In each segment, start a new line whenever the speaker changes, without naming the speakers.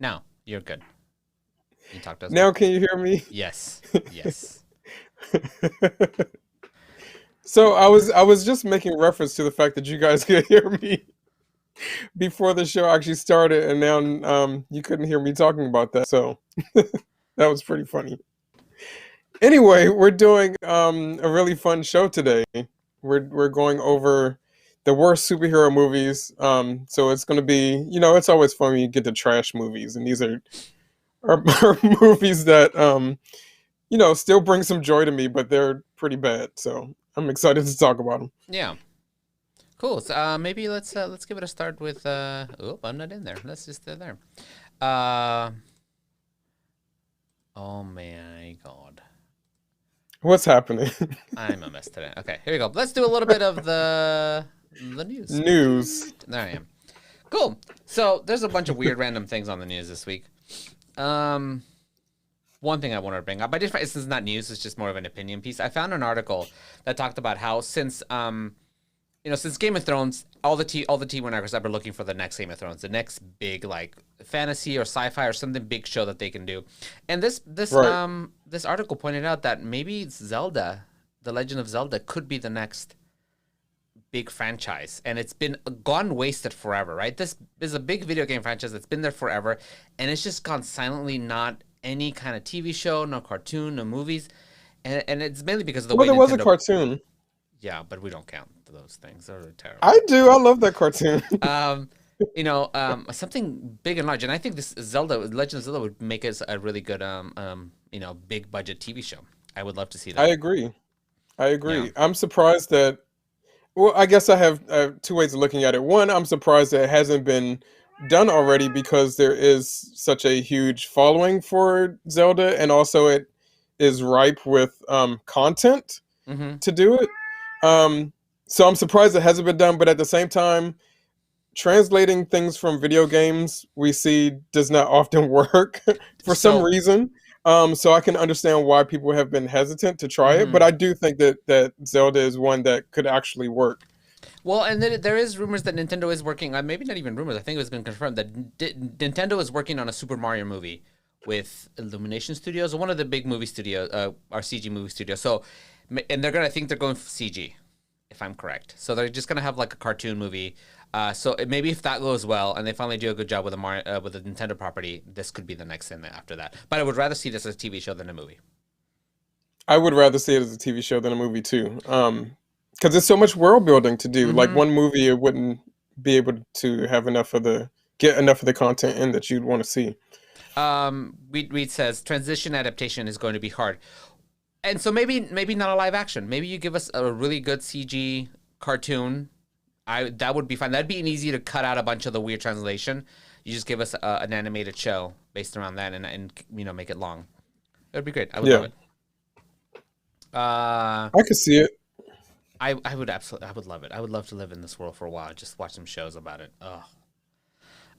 Now you're good. You talk to us now.
Now can you hear me?
Yes. Yes.
So I was just making reference to the fact that you guys could hear me before the show actually started, and now you couldn't hear me talking about that. So that was pretty funny. Anyway, we're doing a really fun show today. We're going over the worst superhero movies. So it's going to be, it's always fun when you get to trash movies, and these are movies that still bring some joy to me, but they're pretty bad. So I'm excited to talk about them.
Yeah. Cool. So maybe let's give it a start with oh, I'm not in there. Let's just there. Uh oh my god.
What's happening?
I'm a mess today. Okay, here we go. Let's do a little bit of the news.
News.
There I am. Cool. So there's a bunch of weird random things on the news this week. Um One thing I wanted to bring up, this is not news, it's just more of an opinion piece. I found an article that talked about how since Game of Thrones, all the T1 actors have been looking for the next Game of Thrones, the next big like fantasy or sci-fi or something big show that they can do. And
Right.
this article pointed out that maybe Zelda, The Legend of Zelda, could be the next big franchise, and it's been gone wasted forever, right? This is a big video game franchise that's been there forever, and it's just gone silently, not any kind of TV show, no cartoon, no movies, and it's mainly because of the
Well,
way
there was a
Nintendo.
cartoon.
Yeah, but we don't count those things; they're really terrible.
I do. I love that cartoon.
Um, something big and large, and I think this Legend of Zelda, would make us a really good big budget TV show. I would love to see
I
that.
agree. I
Yeah,
agree. I'm surprised that. Well, I guess I have two ways of looking at it. One, I'm surprised that it hasn't been done already because there is such a huge following for Zelda, and also it is ripe with content
mm-hmm.
to do it. Um, so I'm surprised it hasn't been done, but at the same time, translating things from video games we see does not often work for some
So.
reason. So I can understand why people have been hesitant to try it, but
Mm-hmm.
I do think that Zelda is one that could actually work.
Well, and there is rumors that Nintendo is working on, maybe not even rumors, I think it has been confirmed that Nintendo is working on a Super Mario movie with Illumination Studios, one of the big movie studios, our CG movie studio. So, and I think they're going for CG, if I'm correct. So they're just gonna have like a cartoon movie. Maybe if that goes well and they finally do a good job with with the Nintendo property, this could be the next thing after that. But I would rather see this as a TV show than a movie.
I would rather see it as a TV show than a movie too, because there's so much world building to do. Like
Mm-hmm.
one movie, it wouldn't be able to have enough of the get enough of the content in that you'd want to see.
Reed says transition adaptation is going to be hard. And so maybe not a live action. Maybe you give us a really good CG cartoon. I That would be fine. That'd be an easy to cut out a bunch of the weird translation. You just give us an animated show based around that, and make it long. It would be great. I would love
Yeah,
it. Uh,
I could see it.
I would absolutely, I would love it. I would love to live in this world for a while. Just watch some shows about it. Oh.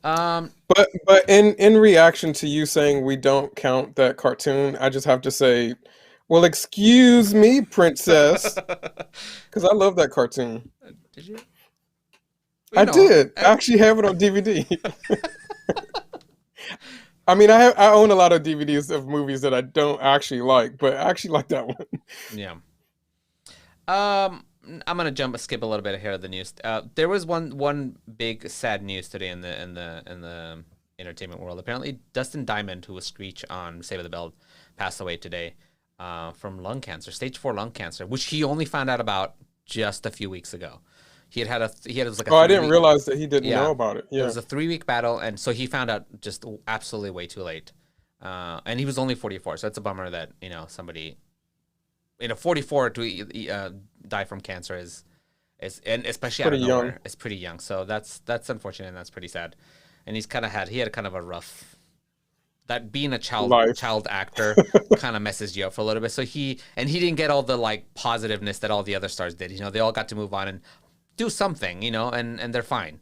Um.
But in reaction to you saying we don't count that cartoon, I just have to say, well, excuse me, princess, because I love that cartoon.
Did you?
I did. I actually have it on DVD. I mean, I own a lot of DVDs of movies that I don't actually like, but I actually like that one.
Yeah. I'm gonna skip a little bit here of the news. There was one big sad news today in the entertainment world. Apparently, Dustin Diamond, who was Screech on Save the Bell, passed away today from lung cancer, stage 4 lung cancer, which he only found out about just a few weeks ago. It was like a
Oh, I
three
didn't
week.
realize that he didn't
Yeah,
know about it.
it
Yeah.
was a 3 week battle, and so he found out just absolutely way too late. And he was only 44, so it's a bummer that somebody 44 to die from cancer and especially out
Pretty
of
young.
nowhere is pretty young. So that's unfortunate and that's pretty sad. And he had kind of a rough that being a
Life.
child actor kind of messes you up for a little bit. So he didn't get all the like positiveness that all the other stars did. They all got to move on and do something, and they're fine.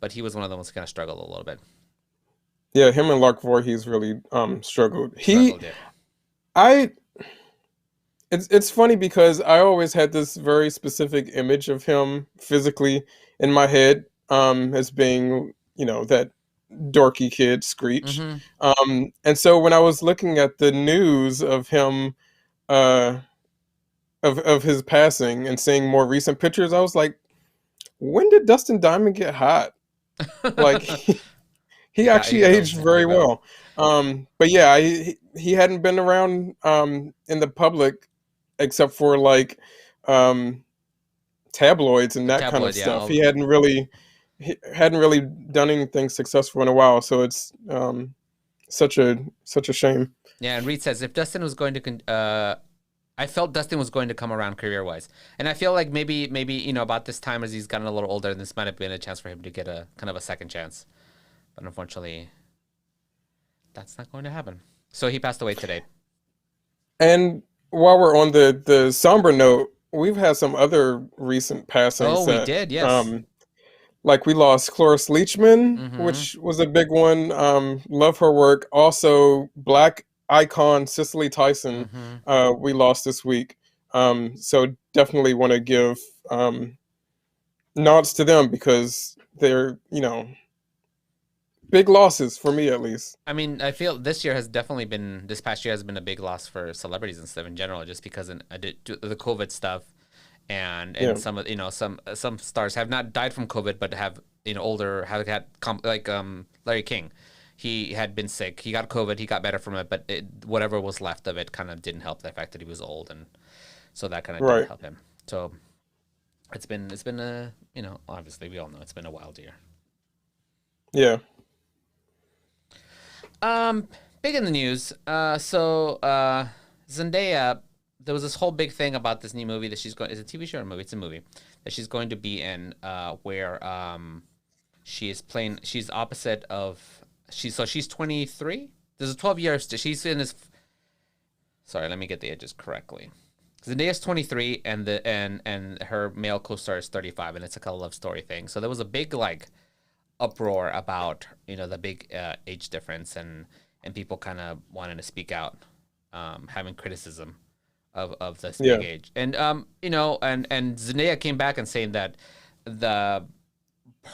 But he was one of the ones who kind of struggled a little bit.
Yeah, him and Lark Voorhees really struggled.
Struggled, yeah.
I it's funny because I always had this very specific image of him physically in my head, as being, that dorky kid, Screech.
Mm-hmm.
And so when I was looking at the news of him, uh, of his passing, and seeing more recent pictures, I was like, when did Dustin Diamond get hot? Like he
He
actually
got
aged
those
very
eyebrows.
well. But yeah, he hadn't been around in the public except for like um, tabloids and
The
that kind of
tabloid, yeah.
stuff. He hadn't really done anything successful in a while. So it's such a shame.
Yeah, and Reed says if Dustin was going to I felt Dustin was going to come around career wise, and I feel like maybe about this time as he's gotten a little older, this might have been a chance for him to get a kind of a second chance, but unfortunately, that's not going to happen. So he passed away today.
And while we're on the somber note, we've had some other recent
Oh,
passings
we
that
did, yes.
like we lost Cloris Leachman,
Mm-hmm.
which was a big one. Love her work. Also, Black icon Cicely Tyson,
Mm-hmm.
we lost this week. So definitely want to give nods to them because they're big losses for me at least.
I mean, I feel this past year has been a big loss for celebrities and stuff in general, just because the COVID stuff, and
Yeah,
some of some stars have not died from COVID, but have older have had like Larry King. He had been sick. He got COVID. He got better from it, but whatever was left of it kind of didn't help the fact that he was old, and so that kind of didn't
right.
help him. So it's been a obviously we all know it's been a wild year.
Yeah.
Um, Big in the news. Zendaya, there was this whole big thing about this new movie that she's going. Is it a TV show or a movie? It's a movie that she's going to be in. Where she is playing. She's opposite of. She's 23. There's a 12 years. She's in this. Sorry, let me get the edges correctly. Zendaya's 23, and her male co-star is 35, and it's like a love story thing. So there was a big like uproar about the big age difference, and people kind of wanting to speak out, having criticism of this big
Yeah.
age, and Zendaya came back and saying that the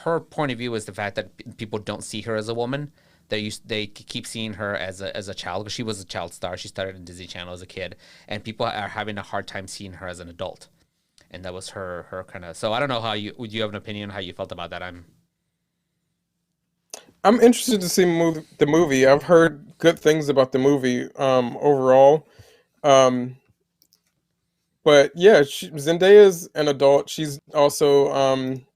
her point of view is the fact that people don't see her as a woman. They keep seeing her as a child, because she was a child star. She started in Disney Channel as a kid, and people are having a hard time seeing her as an adult. And that was her kind of. So I don't know how would you have an opinion on how you felt about that?
I'm interested to see the movie. I've heard good things about the movie overall. Um, but yeah, Zendaya's an adult. She's also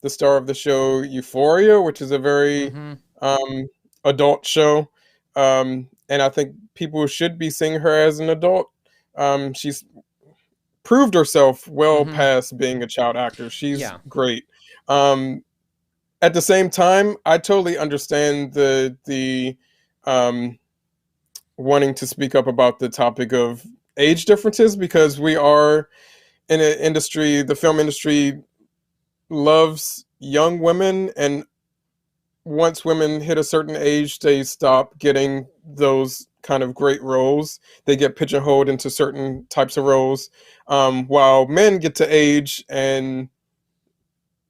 the star of the show Euphoria, which is a very
Mm-hmm.
um, adult show. And I think people should be seeing her as an adult. She's proved herself well
Mm-hmm.
past being a child actor. She's
Yeah.
great. Um, at the same time, I totally understand the um, wanting to speak up about the topic of age differences, because we are in an industry, the film industry loves young women, and once women hit a certain age, they stop getting those kind of great roles. They get pigeonholed into certain types of roles, while men get to age and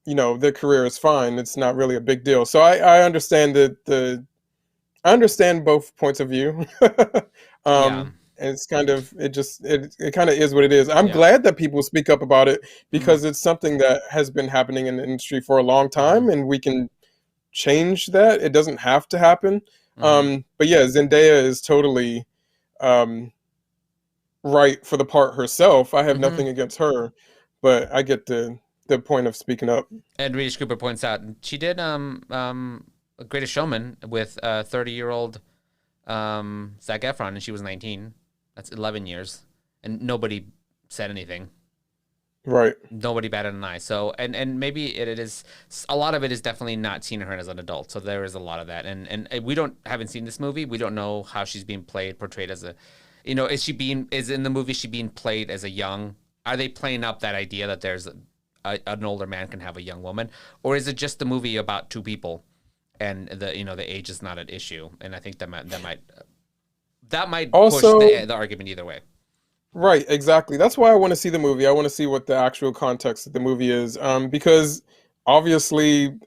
their career is fine. It's not really a big deal. So I understand I understand both points of view.
Yeah.
And it's kind of it kind of is what it is. I'm
Yeah.
glad that people speak up about it,
Mm-hmm.
because it's something that has been happening in the industry for a long
Mm-hmm.
time, and we can change that. It doesn't have to happen.
Mm-hmm.
But yeah, Zendaya is totally um, right for the part herself. I have
Mm-hmm.
nothing against her, but I get the point of speaking up.
And Rita Cooper points out she did a Greatest Showman with 30-year-old Zac Efron, and she was 19. That's 11 years, and nobody said anything.
Right.
Nobody batted an eye. So and maybe it is a lot of it is definitely not seeing her as an adult. So there is a lot of that, and we haven't seen this movie. We don't know how she's being portrayed as a, is in the movie she being played as a young? Are they playing up that idea that there's an older man can have a young woman, or is it just the movie about two people, and the age is not an issue? And I think that might push
Also,
the argument either way.
right, exactly. That's why I want to see the movie. I want to see what the actual context of the movie is, because obviously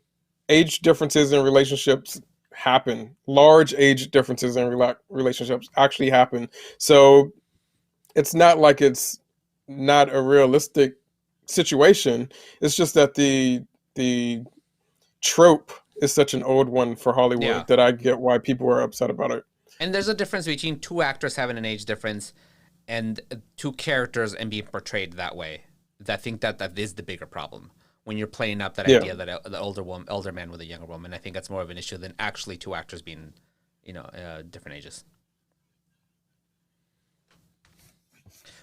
age differences in relationships happen. Large age differences in relationships actually happen. So it's not like it's not a realistic situation. It's just that the trope is such an old one for
Yeah.
Hollywood that I get why people are upset about it.
And there's a difference between two actors having an age difference and two characters and being portrayed that way. I think that is the bigger problem when you're playing up that
Yeah.
idea that the older man with a younger woman. I think that's more of an issue than actually two actors being, different ages.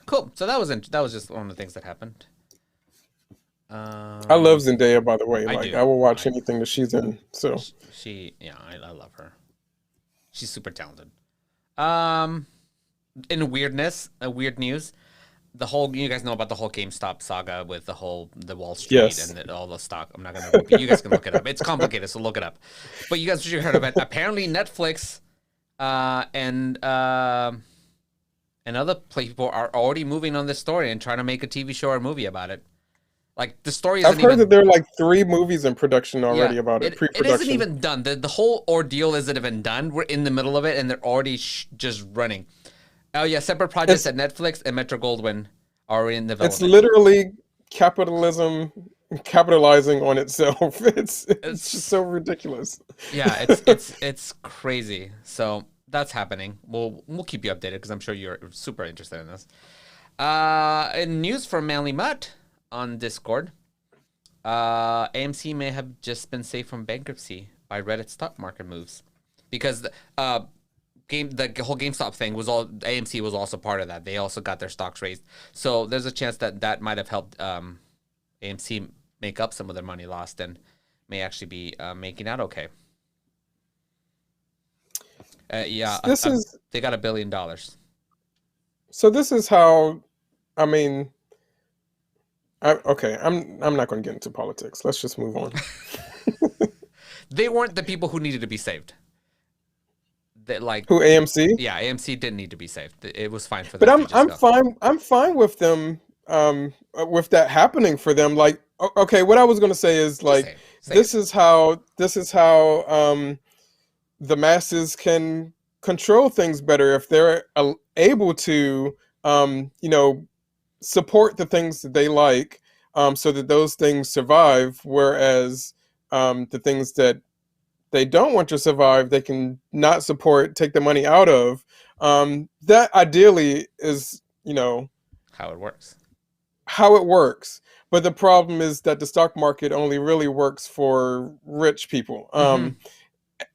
Cool. So that was just one of the things that happened.
I love
Um,
Zendaya, by the way.
I
Like
do.
I will watch
I
anything that she's in. So
yeah, I love her. She's super talented. Um, in weird news, the whole you guys know about the whole GameStop saga with the Wall Street
yes.
and all the stock. I'm not gonna repeat. You guys can look it up. It's complicated, so look it up. But you guys should heard of it. Apparently, Netflix and other people are already moving on this story and trying to make a TV show or movie about it. Like the story
I've
isn't
heard that
even
there are like 3 movies in production
yeah.
already about it,
It isn't
pre-production.
even done. The whole ordeal isn't even done. We're in the middle of it, and they're already just running. Oh yeah, separate projects
It's
at Netflix and Metro Goldwyn are in
it's
development.
literally capitalism capitalizing on itself. It's just
It's
so ridiculous.
yeah, it's crazy. So that's happening. We'll keep you updated because I'm sure you're super interested in this. In news from Manly Mutt on Discord, AMC may have just been saved from bankruptcy by Reddit stock market moves, because the whole GameStop thing was all AMC was also part of that. They also got their stocks raised, so there's a chance that might have helped AMC make up some of their money lost and may actually be making out okay. Yeah,
This is
they got $1 billion.
so this is how I mean okay, I'm not going to get into politics. Let's just move on.
They weren't the people who needed to be saved. That like
Who AMC?
yeah, AMC didn't need to be saved. It was fine for
But
them to just go.
I'm fine with them with that happening for them. Like okay, what I was going to say is
Just
like
say it.
this is how the masses can control things better if they're able to you know support the things that they like, so that those things survive, whereas the things that they don't want to survive they can not support, take the money out of. That ideally is
How it works.
how it works. But the problem is that the stock market only really works for rich people.
Mm-hmm.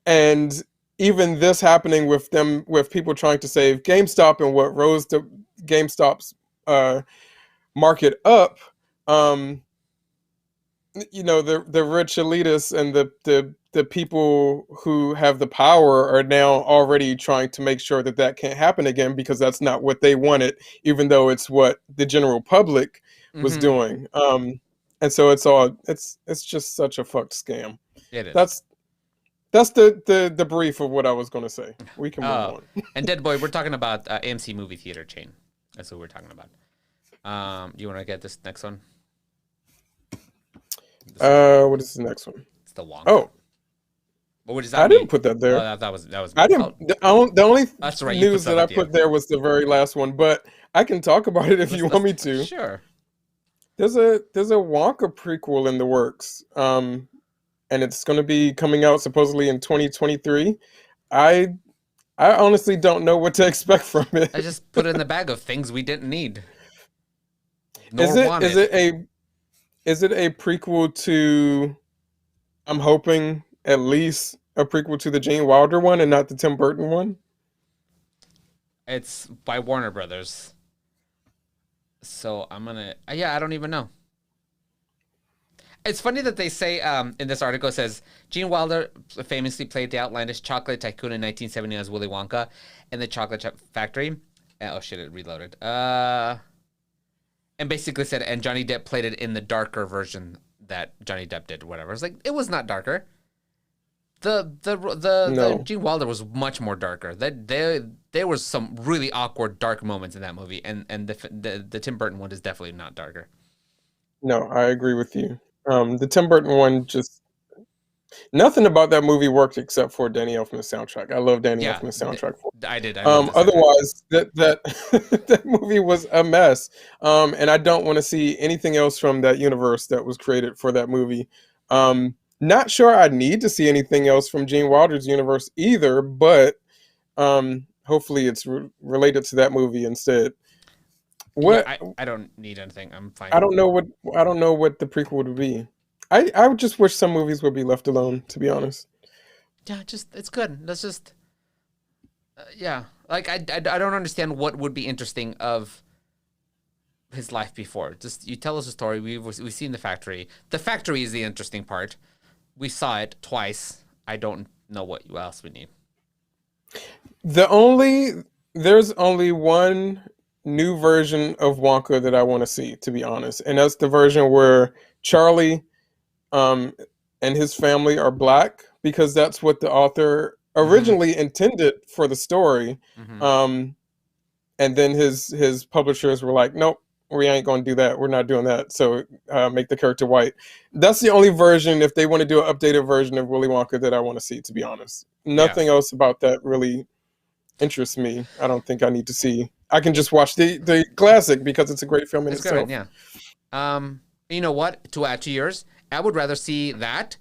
And even this happening with them, with people trying to save GameStop and what rose the GameStop's uh, market up, um, the rich elitists and the people who have the power are now already trying to make sure that that can't happen again, because that's not what they wanted, even though it's what the general public was
Mm-hmm.
doing. And so it's just such a fucked scam.
It is.
That's that's the brief of what I was going to say. We can move
Oh,
on.
and Dead Boy, we're talking about AMC movie theater chain. That's what we're talking about. You want to get this next one?
What is the next one?
It's the Wonka.
Oh,
What does
I
that
didn't
mean?
put that
Oh,
there.
that was me.
I
Oh,
didn't. The only
that's right. You put
news
stuff
that I
at the
put
end.
there was the very last one, but I can talk about it if you want me to.
Sure.
There's a Wonka prequel in the works, and it's going to be coming out supposedly in 2023. I I honestly don't know what to expect from
I
it.
just put it in the bag of things we didn't need
Is
nor
it is
wanted.
it a is it a prequel to? I'm hoping at least a prequel to the Gene Wilder one and not the Tim Burton one.
It's by Warner Brothers. So I'm gonna. Yeah, I don't even know. It's funny that they say in this article, it says Gene Wilder famously played the outlandish chocolate tycoon in 1970 as Willy Wonka in the Chocolate Factory. Oh shit! It reloaded. And basically said, and Johnny Depp played it in the darker version that Johnny Depp did, or whatever. It's like it was not darker. The
No,
Gene Wilder was much more darker. That there was some really awkward dark moments in that movie, and the Tim Burton one is definitely not darker.
no, I agree with you. The Tim Burton one just Nothing about that movie worked except for Danny Elfman's soundtrack. I love Danny
Yeah,
Elfman's soundtrack for
I did. I love the soundtrack.
Otherwise, that that movie was a mess. And I don't want to see anything else from that universe that was created for that movie. Not sure I need to see anything else from Gene Wilder's universe either, but hopefully it's related to that movie instead.
Yeah,
What
I don't need anything. I'm
I
fine.
don't know what I don't know what the prequel would be. I would just wish some movies would be left alone, to be honest.
Yeah, just it's good. Let's just yeah. Like I don't understand what would be interesting of his life before. Just you tell us a story. We've seen the factory. The factory is the interesting part. We saw it twice. I don't know what else we need.
The only There's only one new version of Wonka that I want to see, to be honest, and that's the version where Charlie um, and his family are black, because that's what the author
Mm-hmm.
originally intended for the story.
Mm-hmm.
Um, and then his publishers were like, "Nope, we ain't going to do that. We're not doing that. So make the character white." That's the only version, if they want to do an updated version of Willy Wonka, that I want to see. To be honest,
Yeah,
nothing else about that really interests me. I don't think I need to see. I can just watch the classic because it's a great film in
it's good.
itself.
Yeah. Um, you know what? To add to yours, I would rather see that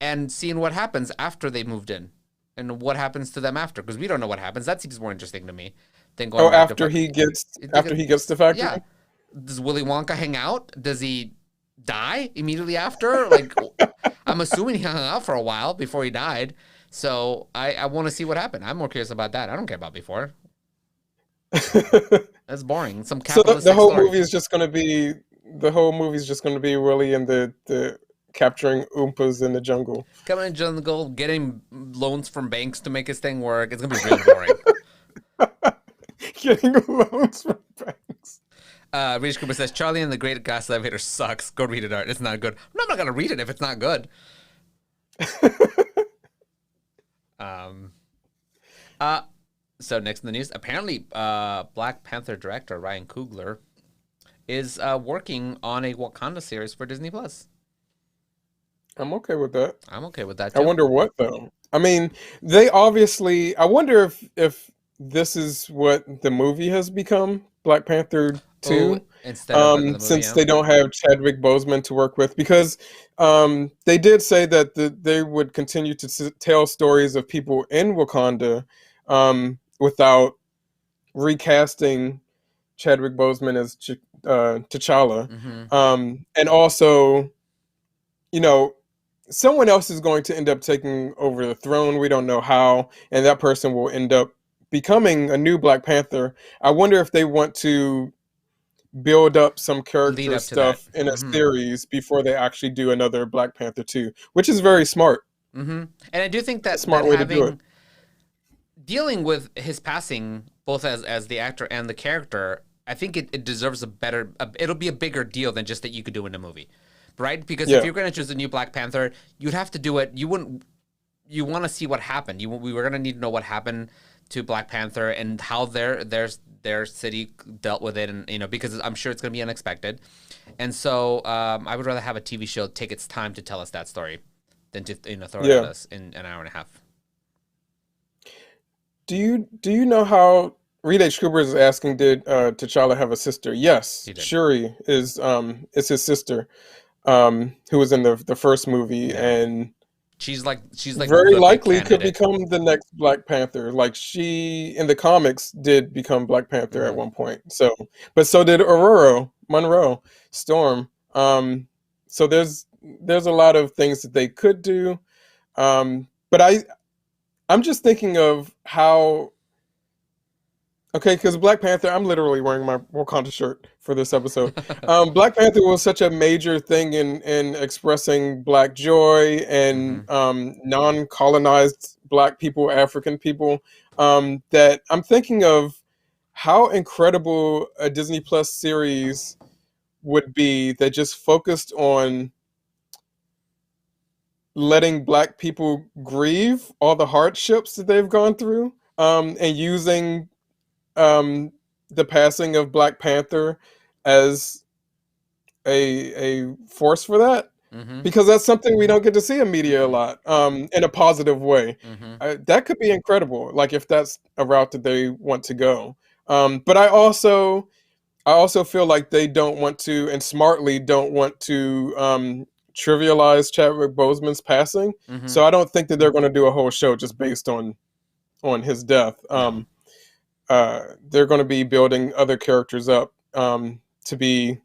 and seeing what happens after they moved in and what happens to them after, because we don't know what happens. That seems more interesting to me than going
Oh,
back to
after he gets the factory.
yeah. Does Willy Wonka hang out? Does he die immediately after? Like, I'm assuming he hung out for a while before he died. So I want to see what happened. I'm more curious about that. I don't care about before. That's boring. Some
So the
capitalistic
whole
story.
movie is just going to be Willie and the capturing Oompas in the jungle.
Coming in the jungle, getting loans from banks to make his thing work. It's gonna be real boring.
Getting loans from banks.
Rich Cooper says Charlie and the Great Gas Elevator sucks. Go read it, Art. It's not good. I'm not gonna read it if it's not good. Um. Uh. So next in the news, apparently, Black Panther director Ryan Coogler is working on a Wakanda series for Disney Plus.
I'm okay with that.
I'm okay with that
I
too.
wonder what though. I mean, they obviously. I wonder if this is what the movie has become, Black Panther
Oh,
2,
instead of the movie,
since
yeah.
they don't have Chadwick Boseman to work with, because they did say that they would continue to tell stories of people in Wakanda without recasting Chadwick Boseman as T'Challa,
Mm-hmm.
and also, you know, someone else is going to end up taking over the throne. We don't know how, and that person will end up becoming a new Black Panther. I wonder if they want to build up some
Lead
character
up to that.
stuff in a
Mm-hmm.
series before they actually do another Black Panther 2, which is very smart.
Mm-hmm. And I do think
A
that
smart way to do it.
having dealing with his passing, both as the actor and the character, I think it deserves a better. It'll be a bigger deal than just that you could do in a movie, right? Because if
Yeah.
you're going to choose a new Black Panther, you'd have to do it. You wouldn't. You want to see what happened. We were going to need to know what happened to Black Panther and how their city dealt with it, and because I'm sure it's going to be unexpected, and so I would rather have a TV show take its time to tell us that story than to throw it at
Yeah.
us in an hour and a half.
Do you know how Reed H. Cooper is asking, did T'Challa have a sister? Yes,
He did.
Shuri is his sister, who was in the first movie,
Yeah.
and
She's like
very
the big
likely could
candidate.
become the next Black Panther. Like, she in the comics did become Black Panther at
Hmm.
one point. So, but so did Aurora, Monroe, Storm. So there's a lot of things that they could do. But I'm just thinking of how. Okay, because Black Panther, I'm literally wearing my Wakanda shirt for this episode. Black Panther was such a major thing in expressing Black joy and
Hmm.
non-colonized Black people, African people, that I'm thinking of how incredible a Disney Plus series would be that just focused on letting Black people grieve all the hardships that they've gone through, and using um, the passing of Black Panther as a force for that.
Mm-hmm.
because that's something we don't get to see in media a
Mm-mm.
lot, in a positive way.
Mm-hmm.
That could be incredible, like if that's a route that they want to go. But I also feel like they don't want to, and smartly don't want to, trivialize Chadwick Boseman's passing.
Mm-hmm.
So I don't think that they're going to do a whole show just based on his death.
No.
They're going to be building other characters up, to be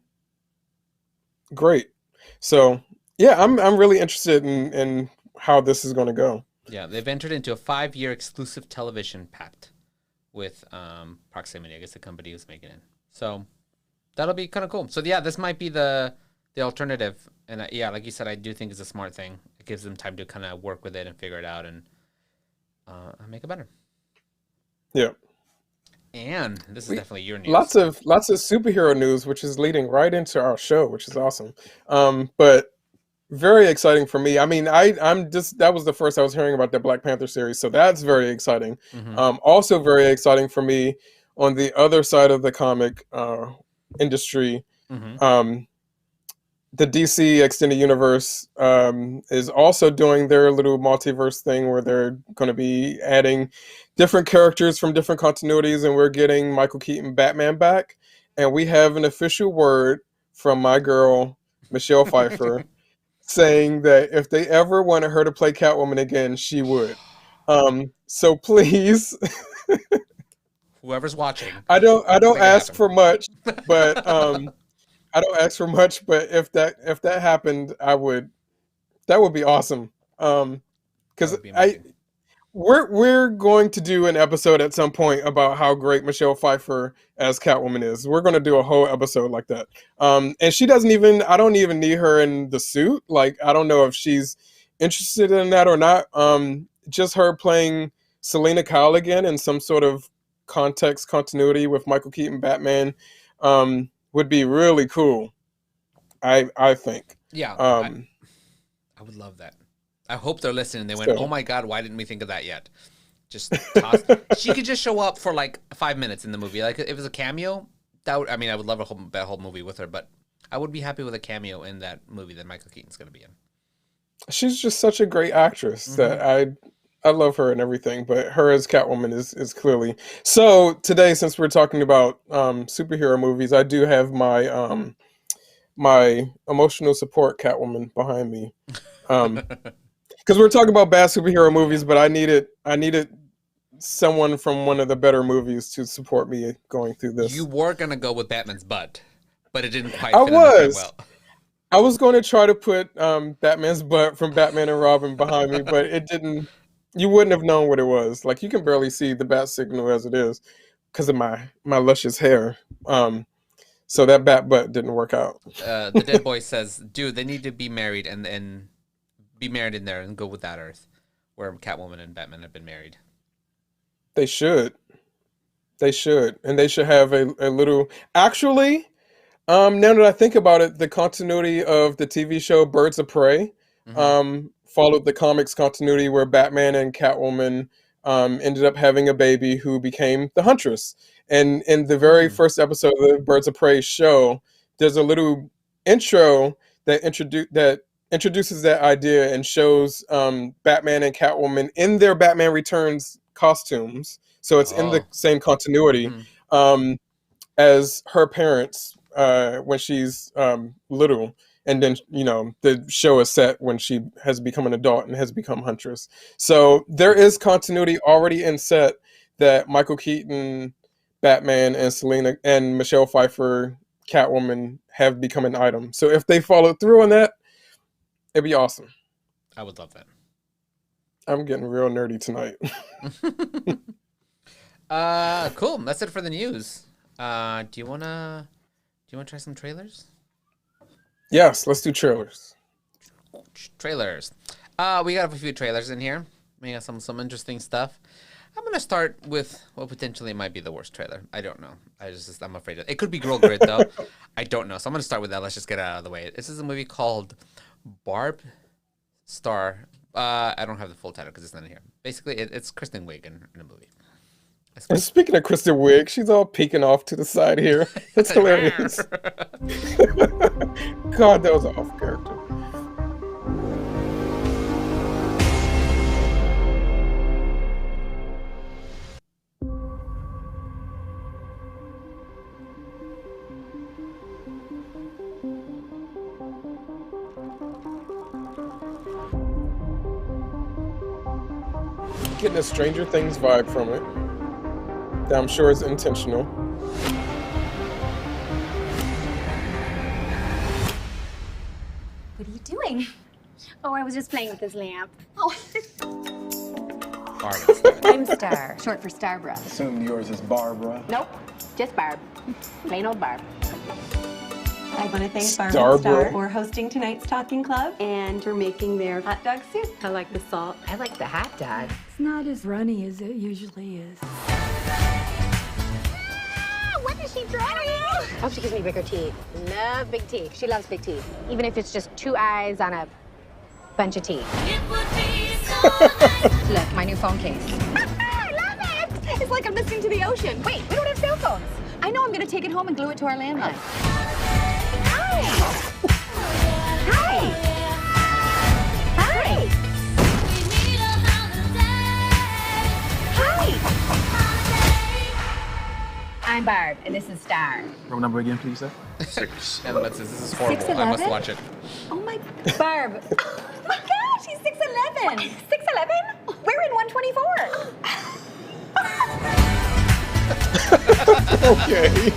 great. So yeah, I'm really interested in how this is going to go.
Yeah, they've entered into a 5-year exclusive television pact with Proximity, I guess the company who's making it. So that'll be kind of cool. So yeah, this might be the alternative. And yeah, like you said, I do think it's a smart thing. It gives them time to kind of work with it and figure it out and make it better.
Yeah.
And this is
We
definitely your
lots
news.
of lots of superhero news, which is leading right into our show, which is awesome. But very exciting for me. I mean, I'm just that was the first I was hearing about the Black Panther series, so that's very exciting.
Mm-hmm.
Also very exciting for me on the other side of the comic industry.
Mm-hmm.
Um, the DC Extended Universe is also doing their little multiverse thing where they're going to be adding different characters from different continuities, and we're getting Michael Keaton Batman back. And we have an official word from my girl, Michelle Pfeiffer, saying that if they ever wanted her to play Catwoman again, she would. So please,
Whoever's watching,
I don't
make it
ask
happen.
for much, but I don't ask for much, but if that happened, that would be awesome.
That
Because
would be
I
amazing.
we're going to do an episode at some point about how great Michelle Pfeiffer as Catwoman is. We're going to do a whole episode like that. And she doesn't even I don't even need her in the suit. Like I don't know if she's interested in that or not. Just her playing Selena Kyle again in some sort of context continuity with Michael Keaton Batman would be really cool. I think.
Yeah,
Um,
I would love that. I hope they're listening. They went, oh
so
my God, why didn't we think of that yet? Just toss. She could just show up for like 5 minutes in the movie. Like if it was a cameo, I mean, I would love that whole movie with her, but I would be happy with a cameo in that movie that Michael Keaton's going to be in.
she's just such a great actress
Mm-hmm.
that I love her and everything, but her as Catwoman is clearly. So today, since we're talking about superhero movies, I do have my emotional support Catwoman behind me. Because we're talking about bad superhero
Yeah.
movies, but I needed someone from one of the better movies to support me going through
You
this.
were going to go with Batman's butt, but it didn't quite
I
fit in the frame
was.
well.
I was going to try to put Batman's butt from Batman and Robin behind me, but it didn't. You wouldn't have known what it was. Like you can barely see the bat signal as it is because of my luscious hair. So that bat butt didn't work out.
The dead boy says, dude, they need to be married and be married in there and go with that Earth where Catwoman and Batman have been married.
They should. They should, and they should have a little. Actually, now that I think about it, the continuity of the TV show Birds of Prey
Mm-hmm.
followed the comics continuity where Batman and Catwoman ended up having a baby who became the Huntress. And in the very
Mm.
first episode of the Birds of Prey show, there's a little intro that introduces that idea and shows Batman and Catwoman in their Batman Returns costumes. So it's in the
Oh.
same continuity.
Mm-hmm.
Um, as her parents when she's little, and then the show is set when she has become an adult and has become Huntress. So there is continuity already in set that Michael Keaton Batman and Selena and Michelle Pfeiffer Catwoman have become an item. So if they follow through on that, it'd be awesome.
I would love that.
I'm getting real nerdy tonight.
Cool. That's it for the news. Do you wanna try some trailers?
Yes, let's do trailers.
Trailers. We got a few trailers in here. We got some interesting stuff. I'm gonna start with what potentially might be the worst trailer. I don't know. I'm afraid it could be Girl Grid though. I don't know. So I'm gonna start with that. Let's just get it out of the way. This is a movie called Barb Star. I don't have the full title because it's not in here. Basically, it's Kristen Wiig in a movie.
And speaking of Kristen Wiig, she's all peeking off to the side here. That's hilarious. God, that was an off character. getting a Stranger Things vibe from it. That I'm sure is intentional.
What are you doing? Oh, I was just playing with this lamp. Oh.
I'm Star, short for Starbra.
Assume yours is Barbara.
Nope, just Barb. Plain old Barb.
I want to thank Barb
Starbra.
and Star for hosting tonight's Talking Club and for making their hot dog soup. I like the salt.
I like the hot dog.
It's not as runny as it usually is.
What is she drawing? I hope she gives me bigger teeth. Love big teeth. She loves big teeth. Even if it's just 2 eyes on a bunch of teeth. Look, my new phone case. I love it! It's like I'm listening to the ocean. Wait, we don't have cell phones. I know I'm gonna take it home and glue it to our landline. Hi! Hi! Hi! Hi! I'm Barb, and this is Star.
Room number again, please, sir?
6.
And this is horrible. I must watch it.
Oh my, Barb. Oh my gosh, he's 6'11". 6'11"? We're in 124.
Okay.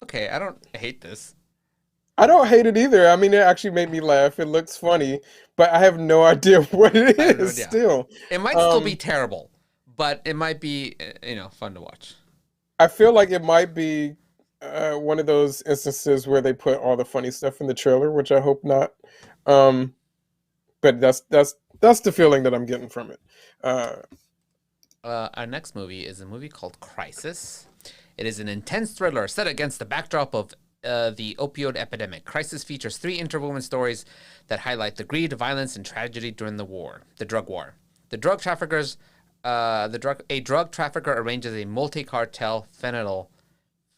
Okay, I don't hate this.
I don't hate it either. I mean, it actually made me laugh. It looks funny, but I have no idea what it
I have no
is
idea.
still.
It might still be terrible, but it might be, fun to watch.
I feel like it might be one of those instances where they put all the funny stuff in the trailer, which I hope not. But that's the feeling that I'm getting from it.
Our next movie is a movie called Crisis. It is an intense thriller set against the backdrop of the opioid epidemic. Crisis features 3 interwoven stories that highlight the greed, violence, and tragedy during the drug war. A drug trafficker arranges a multi-cartel fentanyl,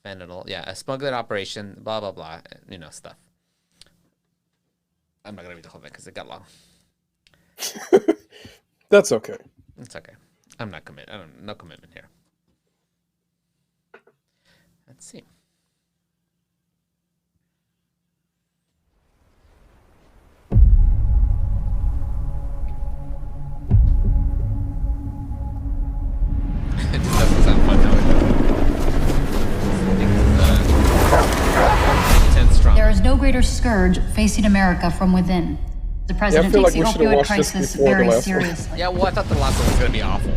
a smuggling operation, blah, blah, blah, stuff. I'm not going to read the whole thing because it got long.
That's okay.
It's okay. I'm not committed. No commitment here. Let's see. It just doesn't sound fun now. Intense drama.
There is no greater scourge facing America from within. The president
feel
takes
like
the
we should've
opioid
watched this
crisis
before the
very
last one.
seriously.
Yeah, well, I thought the last one was going to be awful.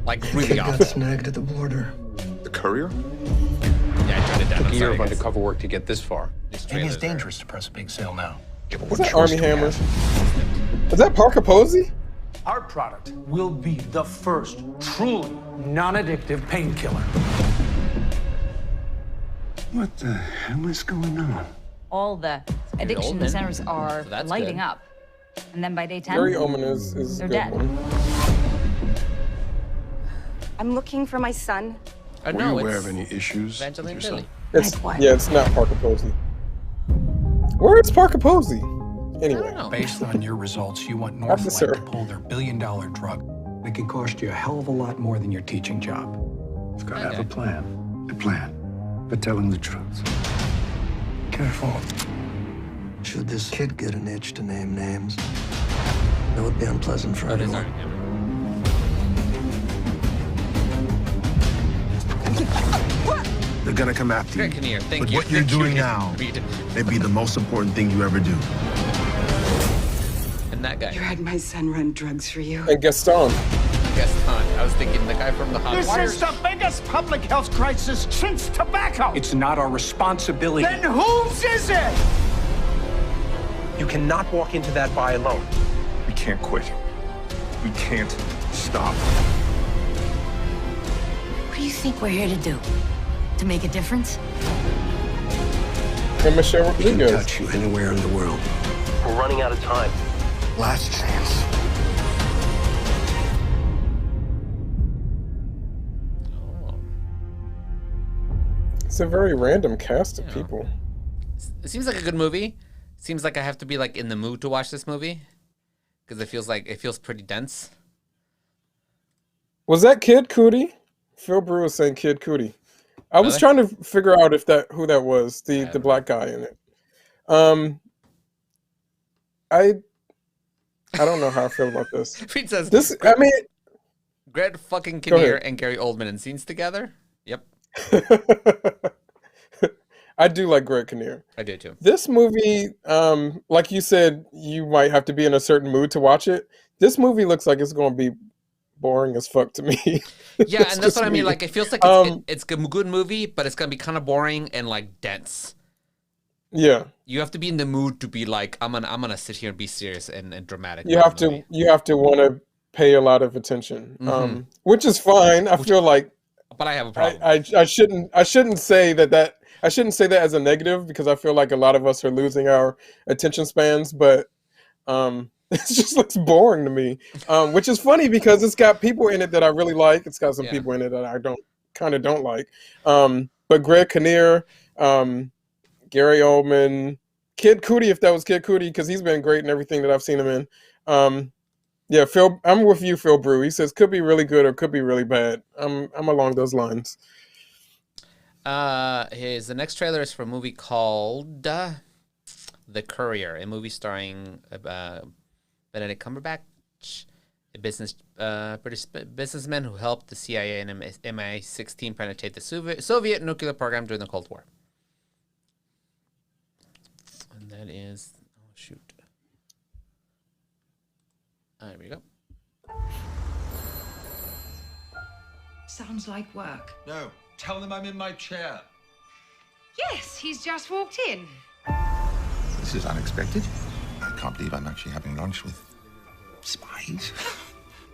Like, really
Kid
awful.
got snagged at the border.
The courier?
Yeah, I tried it down.
Took
I'm
a year
sorry,
of
guys.
undercover work to get this far.
These
Maybe it's
trailers are-
dangerous to press a big sale now.
Is that Army Hammer? Is that Parker Posey?
Our product will be the first truly non-addictive painkiller.
What the hell is going on?
All the addiction
old,
centers are
So that's
lighting
good.
up. And then by day 10,
Very ominous is a
they're
good
dead.
one.
I'm looking for my son.
Were
No,
you aware
it's
of any issues with
Evangeline
your son?
Lilly.
It's not Parker Posey. Where is Parker Posey?
I
Anyway,
don't know.
Based on your results, you want
Officer.
Northlight to pull their billion-dollar drug. It could cost you a hell of a lot more than your teaching job.
It's got to
Okay.
have a plan. A plan for telling the truth.
Careful. Should this kid get an itch to name names, that would be unpleasant for
Oh, it is
everyone.
Army Hammer.
They're gonna come after
Greg
you.
Kinnear, thank
But
you.
what you're
Thank you.
doing now
Read.
may be the most important thing you ever do.
And that guy.
You had my son run drugs for you.
and Gaston.
Gaston. I was thinking the guy from the Hot
This
Wires.
is the biggest public health crisis since tobacco.
It's not our responsibility.
Then whose is it?
You cannot walk into that buy alone.
We can't quit. We can't stop.
What do you think we're here to do? To make a difference?
And Michelle
We can
Rodriguez.
touch you anywhere in the world.
We're running out of time.
Last chance.
It's a very random cast of people.
It seems like a good movie. Seems like I have to be like in the mood to watch this movie because it feels pretty dense.
Was that Kid Cudi? Phil Brew was saying Kid Cudi. I was
Really?
trying to figure out who that was, the black guy in it. I I don't know how I feel about this.
Pete says,
This, I mean,
Greg fucking
Go
Kinnear
ahead.
and Gary Oldman in scenes together? Yep,
I do like Greg Kinnear.
I do too.
This movie, like you said, you might have to be in a certain mood to watch it. This movie looks like it's going to be boring as fuck to me.
Yeah,
It's
and that's
just
what I mean.
me.
Like, it feels like it's a good movie, but it's gonna be kind of boring and like dense.
Yeah,
You have to be in the mood to be like, I'm gonna sit here and be serious and dramatic.
you
about
have
the movie.
to want to pay a lot of attention,
Mhm.
which is fine. I feel like
But I have a problem.
I shouldn't say that I shouldn't say that as a negative, because I feel like a lot of us are losing our attention spans, but it just looks boring to me, which is funny because it's got people in it that I really like. It's got some
Yeah.
people in it that I don't like. But Greg Kinnear, Gary Oldman, Kid Cudi, if that was Kid Cudi, because he's been great in everything that I've seen him in. Yeah, Phil, I'm with you, Phil Brew. He says could be really good or could be really bad. I'm along those lines.
The next trailer is for a movie called The Courier, a movie starring Benedict Cumberbatch, a British businessman who helped the CIA and MI6 penetrate the Soviet nuclear program during the Cold War. And that is, oh shoot. There we go.
Sounds like work.
No, tell them I'm in my chair.
Yes, he's just walked in.
This is unexpected. I can't believe I'm actually having lunch with spies.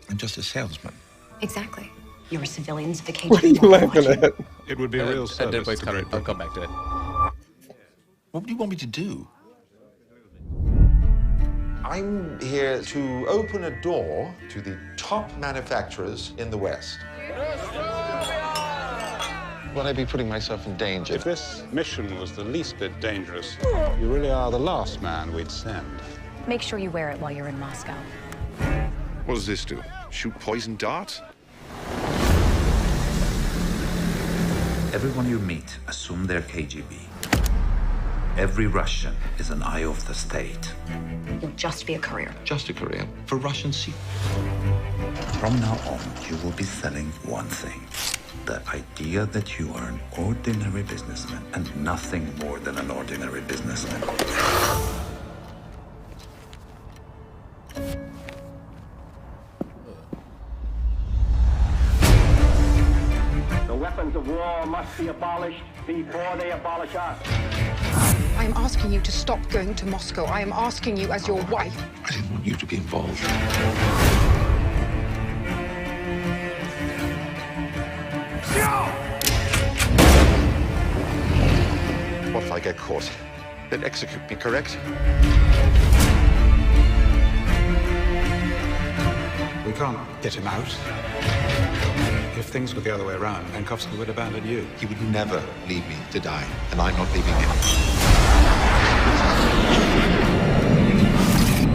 I'm just a salesman.
Exactly. You're a civilian's vacation.
What are you laughing at?
It would be a real service
Dead Boy's
to
coming.
Great
I'll
Britain.
come back to it.
What do you want me to do?
I'm here to open a door to the top manufacturers in the West. Will I be putting myself in danger?
If this mission was the least bit dangerous, you really are the last man we'd send.
Make sure you wear it while you're in Moscow.
What does this do? Shoot poison darts?
Everyone you meet, assume they're KGB. Every Russian is an eye of the state.
You'll just be a courier.
Just a career for Russian secrets.
From now on, you will be selling one thing. The idea that you are an ordinary businessman and nothing more than an ordinary businessman.
The weapons of war must be abolished before they abolish us.
I am asking you to stop going to Moscow. I am asking you as your wife.
I didn't want you to be involved. What if I get caught? Then execute me, correct?
We can't get him out. If things were the other way around, Penkovsky would abandon you.
He would never leave me to die, and I'm not leaving him.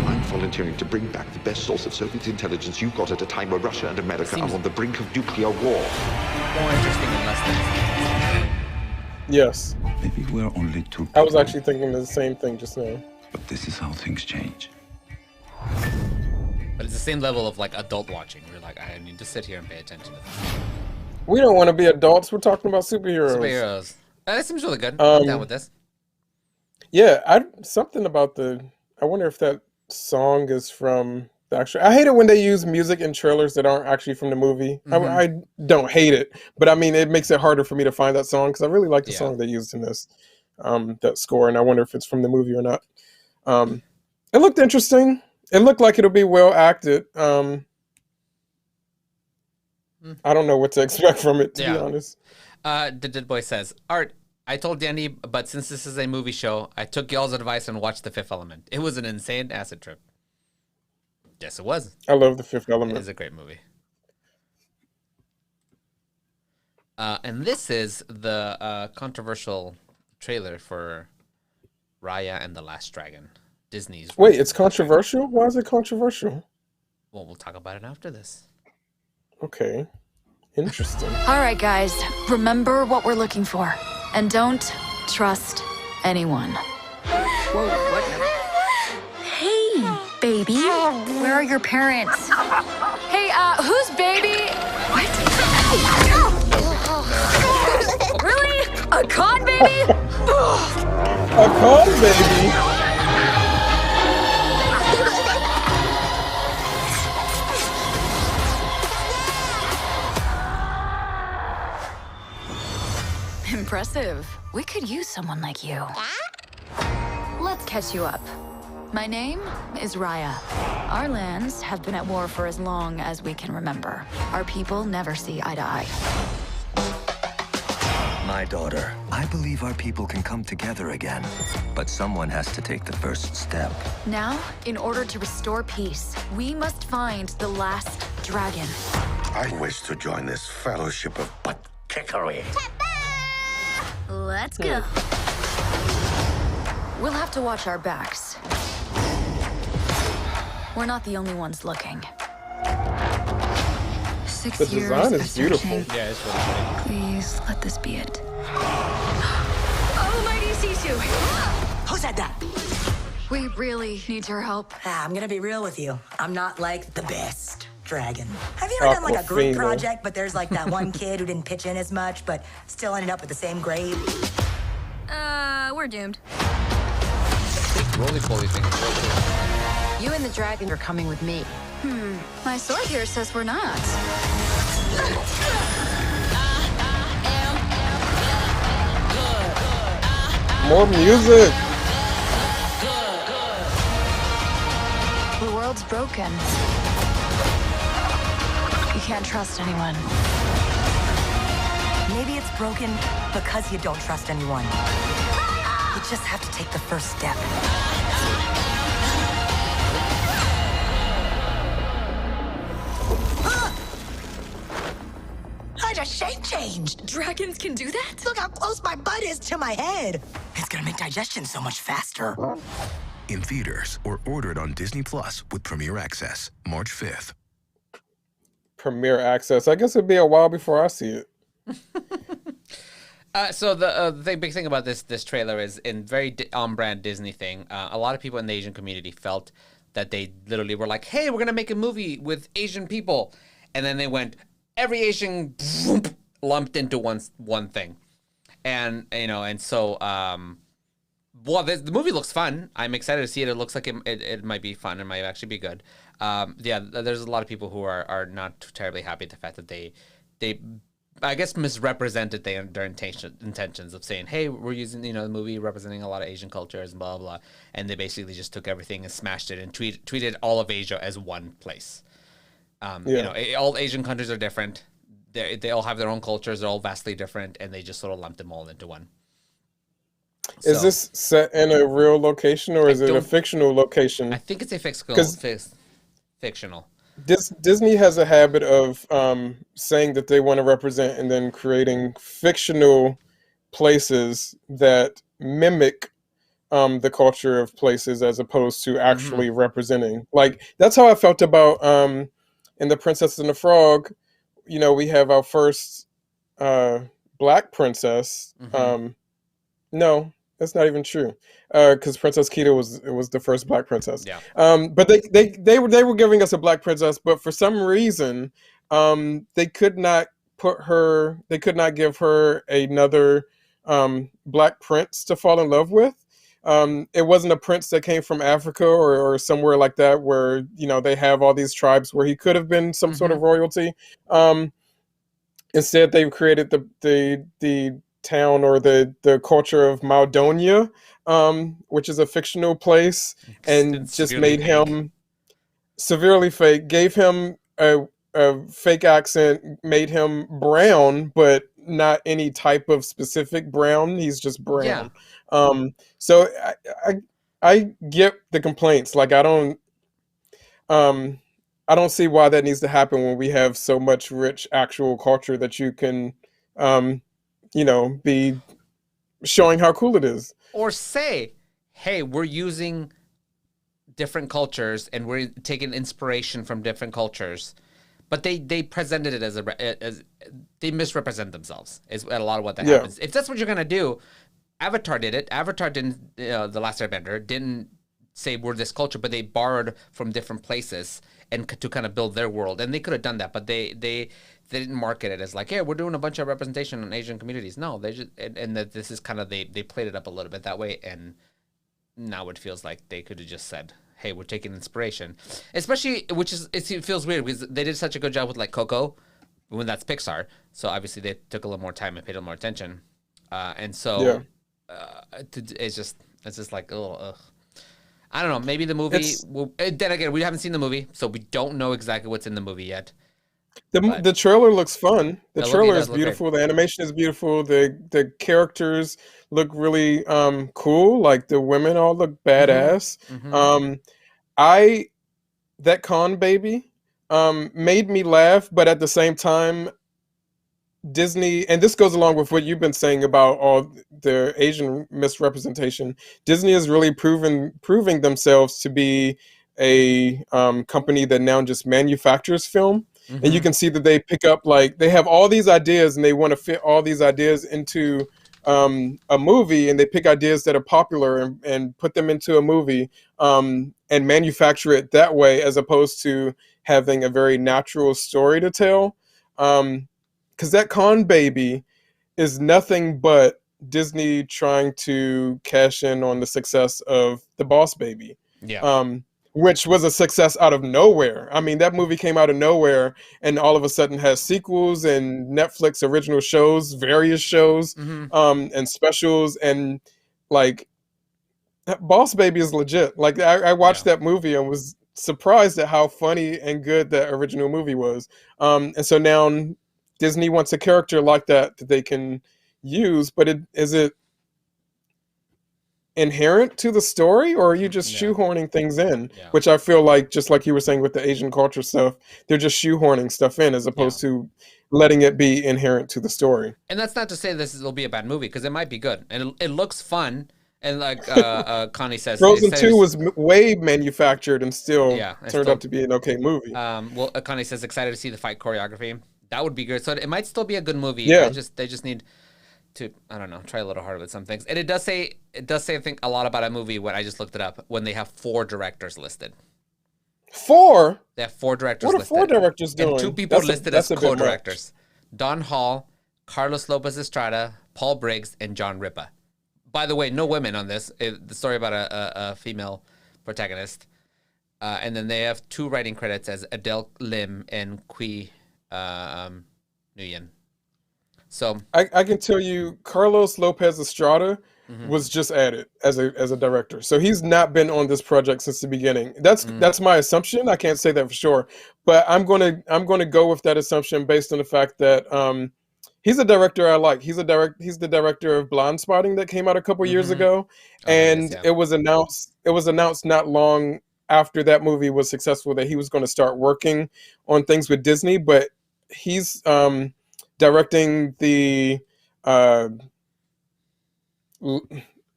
I'm volunteering to bring back the best source of Soviet intelligence you got at a time where Russia and America are on the brink of nuclear war.
More interesting and less than.
Yes.
Maybe we're only two people.
I was actually thinking the same thing just now.
But this is how things change.
But it's the same level of like adult watching. We're like, I need to sit here and pay attention to this.
We don't want to be adults. We're talking about superheroes.
Superheroes. That seems really good. I'm down with this.
Yeah, something about I wonder if that song is from the actual. I hate it when they use music in trailers that aren't actually from the movie. I don't hate it, but I mean, it makes it harder for me to find that song because I really like the song they used in this, that score, and I wonder if it's from the movie or not. It looked interesting. It looked like it'll be well acted. I don't know what to expect from it, to be honest.
The Dead Boy says, Art, I told Danny, but since this is a movie show, I took y'all's advice and watched The Fifth Element. It was an insane acid trip. Yes, it was.
I love The Fifth Element.
It is a great movie. And this is the controversial trailer for Raya and the Last Dragon. Disney's.
Wait, it's controversial? Why is it controversial?
Well, we'll talk about it after this.
Okay. Interesting.
All right, guys. Remember what we're looking for. And don't trust anyone.
Whoa, what?
Hey! Baby? Where are your parents? Hey, who's baby? What? Really? A con baby?
A con baby?
Impressive. We could use someone like you. Let's catch you up. My name is Raya. Our lands have been at war for as long as we can remember. Our people never see eye to eye.
My daughter, I believe our people can come together again. But someone has to take the first step.
Now, in order to restore peace, we must find the last dragon.
I wish to join this fellowship of butt kickery.
Let's go. We'll have to watch our backs. We're not the only ones looking. 6
The
years
design
of
is beautiful.
searching.
Yeah, it's really pretty.
Please let this be it.
Oh, mighty Sisu.
Who said that?
We really need your help.
I'm gonna be real with you. I'm not like the best dragon. Have you ever done like a group
Aquafina.
project, but there's like that one kid who didn't pitch in as much, but still ended up with the same grade?
We're doomed.
Roly-poly thing.
You and the dragon are coming with me.
My sword here says we're not.
More music.
The world's broken. You can't trust anyone.
Maybe it's broken because you don't trust anyone. You just have to take the first step. I just shape changed.
Dragons can do that?
Look how close my butt is to my head. It's gonna make digestion so much faster.
In theaters or ordered on Disney Plus with Premier Access, March 5th.
Premiere access. I guess it'd be a while before I see it.
So the big thing about this trailer is in very on-brand Disney thing. A lot of people in the Asian community felt that they literally were like, "Hey, we're gonna make a movie with Asian people," and then they went every Asian lumped into one thing, and so well, the movie looks fun. I'm excited to see it. It looks like it might be fun. It might actually be good. Yeah, there's a lot of people who are not terribly happy at the fact that they I guess misrepresented their intentions of saying, hey, we're using the movie representing a lot of Asian cultures and blah blah, and they basically just took everything and smashed it and treated all of Asia as one place. All Asian countries are different. They all have their own cultures. They're all vastly different, and they just sort of lumped them all into one.
Is this set in a real location or is it a fictional location?
I think it's a fictional.
Disney has a habit of saying that they want to represent and then creating fictional places that mimic the culture of places as opposed to actually representing. Like, that's how I felt about in The Princess and the Frog. We have our first black princess. No, that's not even true. Because Princess Kita was the first black princess.
Yeah.
But they were giving us a black princess, but for some reason, they could not give her another black prince to fall in love with. It wasn't a prince that came from Africa or somewhere like that where they have all these tribes where he could have been some sort of royalty. Instead, they've created the town or the culture of Maldonia, which is a fictional place, and just made him severely fake. Gave him a fake accent, made him brown, but not any type of specific brown. He's just brown. Yeah. So I get the complaints. Like, I don't see why that needs to happen when we have so much rich actual culture that you can be showing how cool it is.
Or say, hey, we're using different cultures and we're taking inspiration from different cultures. But they presented it as they misrepresent themselves is a lot of what that happens. If that's what you're going to do, Avatar did it. Avatar didn't, The Last Airbender, didn't say we're this culture, but they borrowed from different places and to kind of build their world. And they could have done that, but they didn't market it as like, yeah, we're doing a bunch of representation on Asian communities. No, they just and that this is kind of they played it up a little bit that way, and now it feels like they could have just said, hey, we're taking inspiration, especially it feels weird because they did such a good job with like Coco, when that's Pixar, so obviously they took a little more time and paid a little more attention, and so it's just like a little. Ugh. I don't know. Maybe the movie. Then again, we haven't seen the movie, so we don't know exactly what's in the movie yet.
The trailer looks fun. The trailer is
look
beautiful. The animation is beautiful. The characters look really cool. Like the women all look badass. That Con baby made me laugh, but at the same time, Disney, and this goes along with what you've been saying about all the Asian misrepresentation. Disney is really proving themselves to be a company that now just manufactures film. And you can see that they pick up, like, they have all these ideas and they want to fit all these ideas into a movie, and they pick ideas that are popular and put them into a movie and manufacture it that way, as opposed to having a very natural story to tell. Because that Con baby is nothing but Disney trying to cash in on the success of The Boss Baby.
Yeah.
Which was a success out of nowhere. I mean, that movie came out of nowhere and all of a sudden has sequels and Netflix original shows, various shows, and specials. And like, Boss Baby is legit. Like, I watched that movie and was surprised at how funny and good that original movie was. And so now Disney wants a character like that they can use, but is it inherent to the story, or are you just shoehorning things in? Which I feel like, just like you were saying with the Asian culture stuff, they're just shoehorning stuff in as opposed to letting it be inherent to the story.
And that's not to say will be a bad movie, because it might be good and it looks fun. And like Connie says,
Frozen 2 was way manufactured and still turned out to be an okay movie.
Well, Connie says excited to see the fight choreography. That would be good. So it might still be a good movie.
Yeah.
They just need to, I don't know, try a little harder with some things. And it does say I think a lot about a movie when I just looked it up, when they have 4 directors listed.
4?
They have 4 directors
listed. What are 4 directors doing?
And 2 people listed as co-directors. Don Hall, Carlos Lopez Estrada, Paul Briggs, and John Ripa. By the way, no women on this. The story about a female protagonist. And then they have 2 writing credits as Adele Lim and Kui Nguyen. So
I can tell you, Carlos Lopez Estrada was just added as a director, so he's not been on this project since the beginning. That's my assumption. I can't say that for sure, but I'm gonna go with that assumption based on the fact that he's a director I like. He's the director of Blind Spotting that came out a couple years ago, and it was announced not long after that movie was successful that he was going to start working on things with Disney, but he's directing the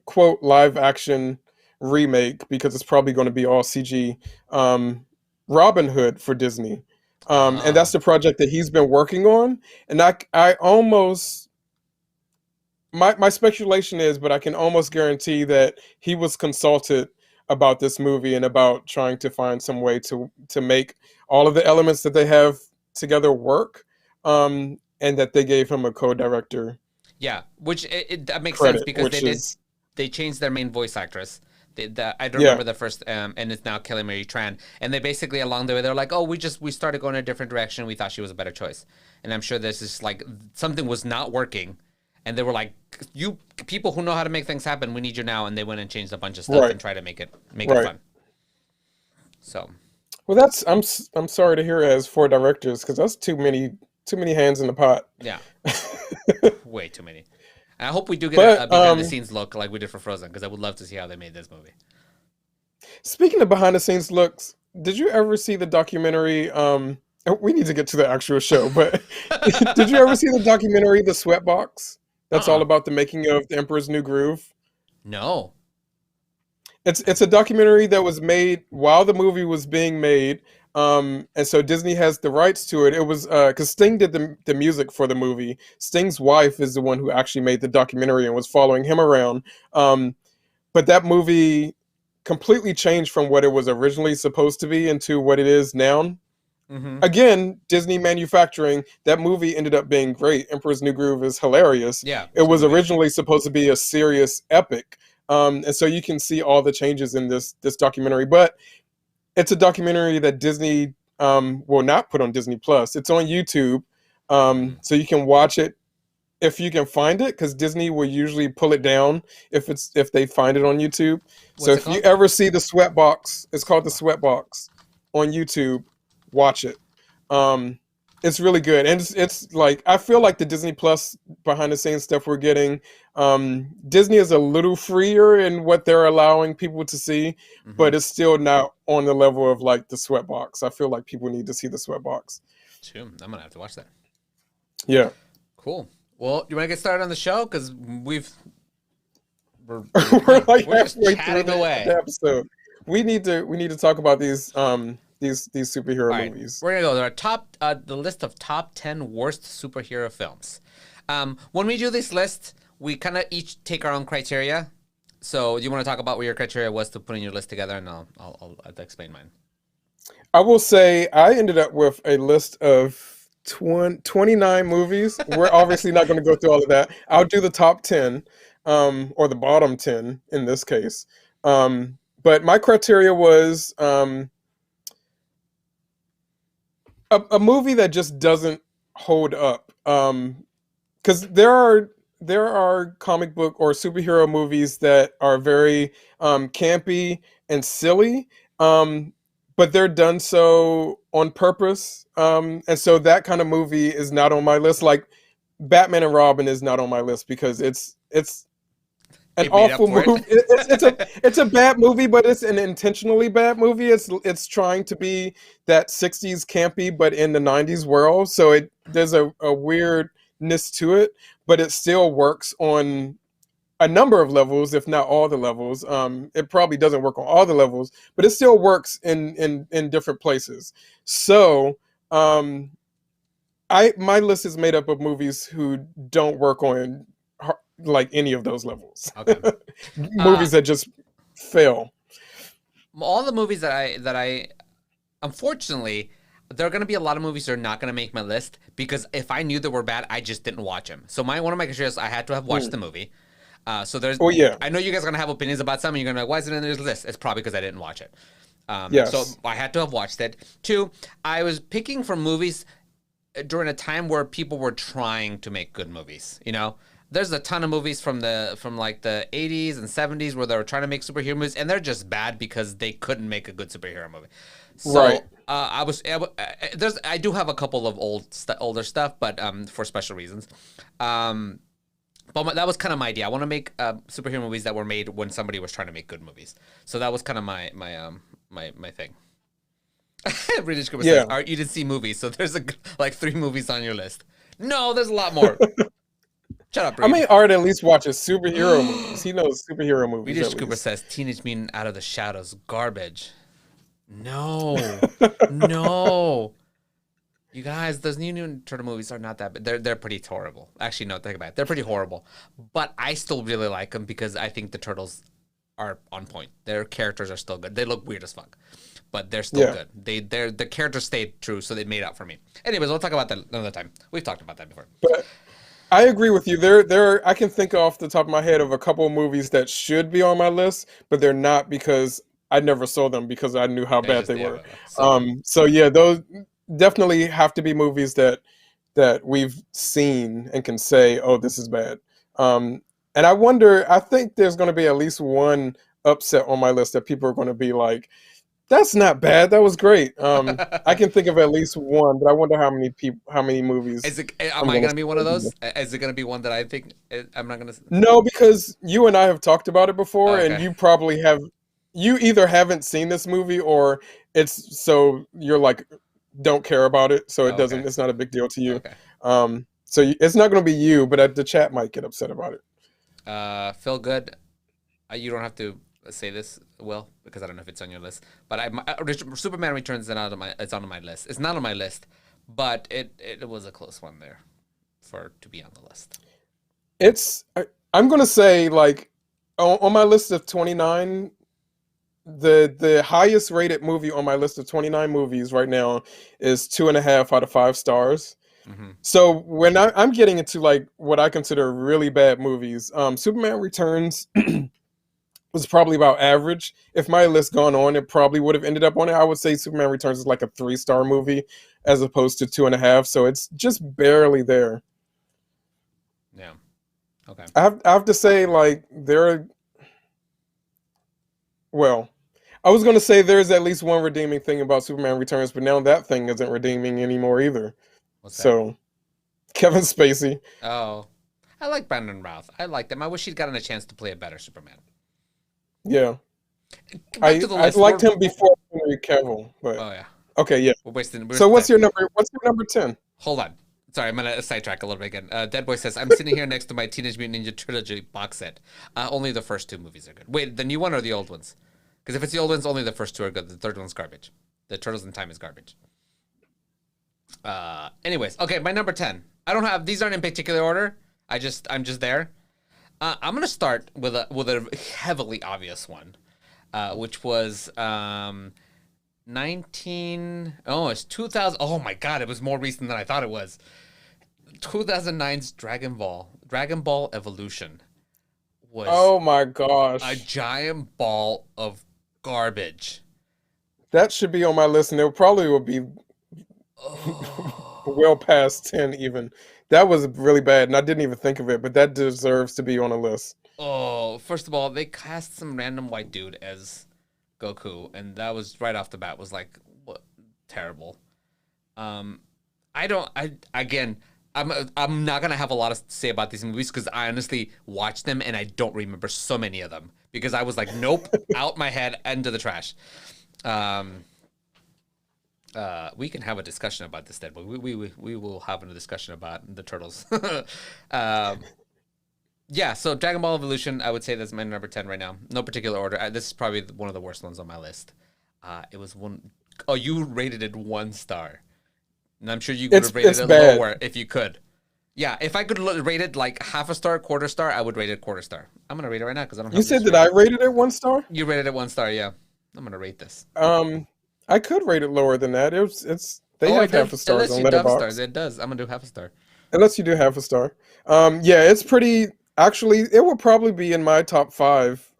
quote live action remake, because it's probably going to be all CG, Robin Hood for Disney. And that's the project that he's been working on. And I almost, my speculation is, but I can almost guarantee that he was consulted about this movie and about trying to find some way to make all of the elements that they have together work. And that they gave him a co-director.
Yeah, which that makes sense, because they changed their main voice actress. I don't remember the first, and it's now Kelly Marie Tran. And they basically, along the way, they're like, oh, we started going in a different direction. We thought she was a better choice. And I'm sure this is like, something was not working. And they were like, you people who know how to make things happen, we need you now. And they went and changed a bunch of stuff and tried to make it fun. So. Well,
I'm sorry to hear it as 4 directors, because that's too many hands in the pot.
Yeah. Way too many. And I hope we do get a behind-the-scenes look like we did for Frozen, because I would love to see how they made this movie.
Speaking of behind-the-scenes looks, did you ever see the documentary? We need to get to the actual show, but did you ever see the documentary, The Sweatbox? That's all about the making of The Emperor's New Groove.
No.
It's a documentary that was made while the movie was being made. And so Disney has the rights to it. It was because Sting did the music for the movie. Sting's wife is the one who actually made the documentary and was following him around. But that movie completely changed from what it was originally supposed to be into what it is now.
Mm-hmm.
Again, Disney manufacturing, that movie ended up being great. Emperor's New Groove is hilarious.
Yeah,
it was originally supposed to be a serious epic. And so you can see all the changes in this documentary, but it's a documentary that Disney will not put on Disney Plus. It's on YouTube. So you can watch it if you can find it, because Disney will usually pull it down if they find it on YouTube. So if you ever see the Sweatbox, it's called the Sweatbox on YouTube, watch it. It's really good, and it's like, I feel like the Disney Plus behind the scenes stuff we're getting, Disney is a little freer in what they're allowing people to see, but it's still not on the level of like the Sweatbox. I feel like people need to see the Sweatbox.
True. I'm gonna have to watch that.
Yeah.
Cool. Well, you want to get started on the show, because we're
like
just
halfway through
chatting away.
the episode. We need to talk about these superhero movies.
We're gonna go to our top the list of top 10 worst superhero films. When we do this list, we kind of each take our own criteria. So you want to talk about what your criteria was to put in your list together, and I'll explain mine.
I will say I ended up with a list of 29 movies. We're obviously not going to go through all of that. I'll do the top 10, or the bottom 10 in this case. But my criteria was a movie that just doesn't hold up. Because there are comic book or superhero movies that are very campy and silly, but they're done so on purpose. And so that kind of movie is not on my list. Like Batman and Robin is not on my list because it's an awful movie. It's a bad movie, but it's an intentionally bad movie. It's trying to be that 60s campy, but in the 90s world. So there's a weirdness to it, but it still works on a number of levels, if not all the levels. It probably doesn't work on all the levels, but it still works in different places. So my list is made up of movies who don't work on like any of those levels.
Okay.
Movies that just fail.
All the movies that I unfortunately, there are going to be a lot of movies that are not going to make my list, because if I knew they were bad, I just didn't watch them. So one of my criteria is I had to have watched the movie. So there's.
Oh yeah.
I know you guys are gonna have opinions about something. You're gonna be like, why is it in this list? It's probably because I didn't watch it.
Yes.
So I had to have watched it. 2, I was picking from movies during a time where people were trying to make good movies. You know, there's a ton of movies from like the 80s and 70s where they were trying to make superhero movies, and they're just bad because they couldn't make a good superhero movie. So,
right.
I do have a couple of older stuff, but for special reasons. But that was kind of my idea. I want to make superhero movies that were made when somebody was trying to make good movies. So that was kind of my thing. British Cooper says, you didn't see movies, so there's like 3 movies on your list. No, there's a lot more. Shut up, Reed.
I mean, Art at least watches superhero movies. He knows superhero movies.
British Cooper says, Teenage Mutant Out of the Shadows, garbage. No. No. You guys, those new Mutant Turtle movies are not that bad. They're pretty horrible. Actually, no, think about it. They're pretty horrible. But I still really like them because I think the turtles are on point. Their characters are still good. They look weird as fuck, but they're still good. The characters stayed true, so they made up for me. Anyways, we'll talk about that another time. We've talked about that before.
But I agree with you. I can think off the top of my head of a couple of movies that should be on my list, but they're not because I never saw them because I knew how bad they were. So yeah, those definitely have to be movies that we've seen and can say, oh, this is bad. And I think there's going to be at least one upset on my list that people are going to be like, that's not bad, that was great. I can think of at least one, but I wonder how many movies.
Am I going to be one of those? Is it going to be one that I think I'm not going to?
No, because you and I have talked about it before, and you probably have. You either haven't seen this movie, or it's so you're like, don't care about it, so it doesn't. It's not a big deal to you. So it's not going to be you, but the chat might get upset about it.
Feel good. You don't have to say this, Will, because I don't know if it's on your list. But Superman Returns is it's on my list. It's not on my list, but it was a close one there to be on the list.
I'm going to say, like, on my list of 29, the highest rated movie on my list of 29 movies right now is 2.5 out of 5 stars.
Mm-hmm.
So when I'm getting into like what I consider really bad movies, Superman Returns was probably about average. If my list gone on, it probably would have ended up on it. I would say Superman Returns is like a 3-star movie as opposed to 2.5. So it's just barely there.
Yeah. Okay.
I have to say, like, well, I was going to say there's at least one redeeming thing about Superman Returns, but now that thing isn't redeeming anymore either.
What's that?
So, Kevin Spacey.
Oh, I like Brandon Routh. I like him. I wish he'd gotten a chance to play a better Superman.
Yeah.
Back to the
I
list.
liked him before Henry Cavill, but
Oh yeah.
okay, yeah.
We're
So what's your number 10?
Hold on. Sorry, I'm gonna sidetrack a little bit again. Dead Boy says, "I'm sitting here next to my Teenage Mutant Ninja Trilogy box set. Only the first 2 movies are good. Wait, the new one or the old ones? Because if it's the old ones, only the first 2 are good. The third one's garbage. The Turtles in Time is garbage. Anyways, okay, my number 10. I don't have these aren't in particular order. I'm just there. I'm gonna start with a heavily obvious one, which was it's 2000. Oh my god, it was more recent than I thought it was. 2009's Dragon Ball Evolution was
Oh my gosh.
a giant ball of garbage.
That should be on my list, and it probably will be well past 10 even. That was really bad, and I didn't even think of it, but that deserves to be on a list.
Oh, first of all, they cast some random white dude as Goku, and that was right off the bat was like, what, terrible. I'm not gonna have a lot to say about these movies because I honestly watched them and I don't remember so many of them because I was like, nope, out my head, into the trash. We can have a discussion about this, Dead Boy. We will have a discussion about the Turtles. Yeah, so Dragon Ball Evolution, I would say that's my number 10 right now. No particular order. This is probably one of the worst ones on my list. It was one. Oh, you rated it 1 star. And I'm sure you could have rated it
bad.
lower if you could. Yeah, if I could rate it like half a star, quarter star, I would rate it quarter star. I'm going to rate it right now because I don't have
You said that I rated it 1 star?
You rated it 1 star, yeah. I'm going to rate this.
I could rate it lower than that. They have half a stars on Letterboxd.
It does. I'm going to do half a star.
Unless you do half a star. Yeah, it's pretty. Actually, it would probably be in my top 5.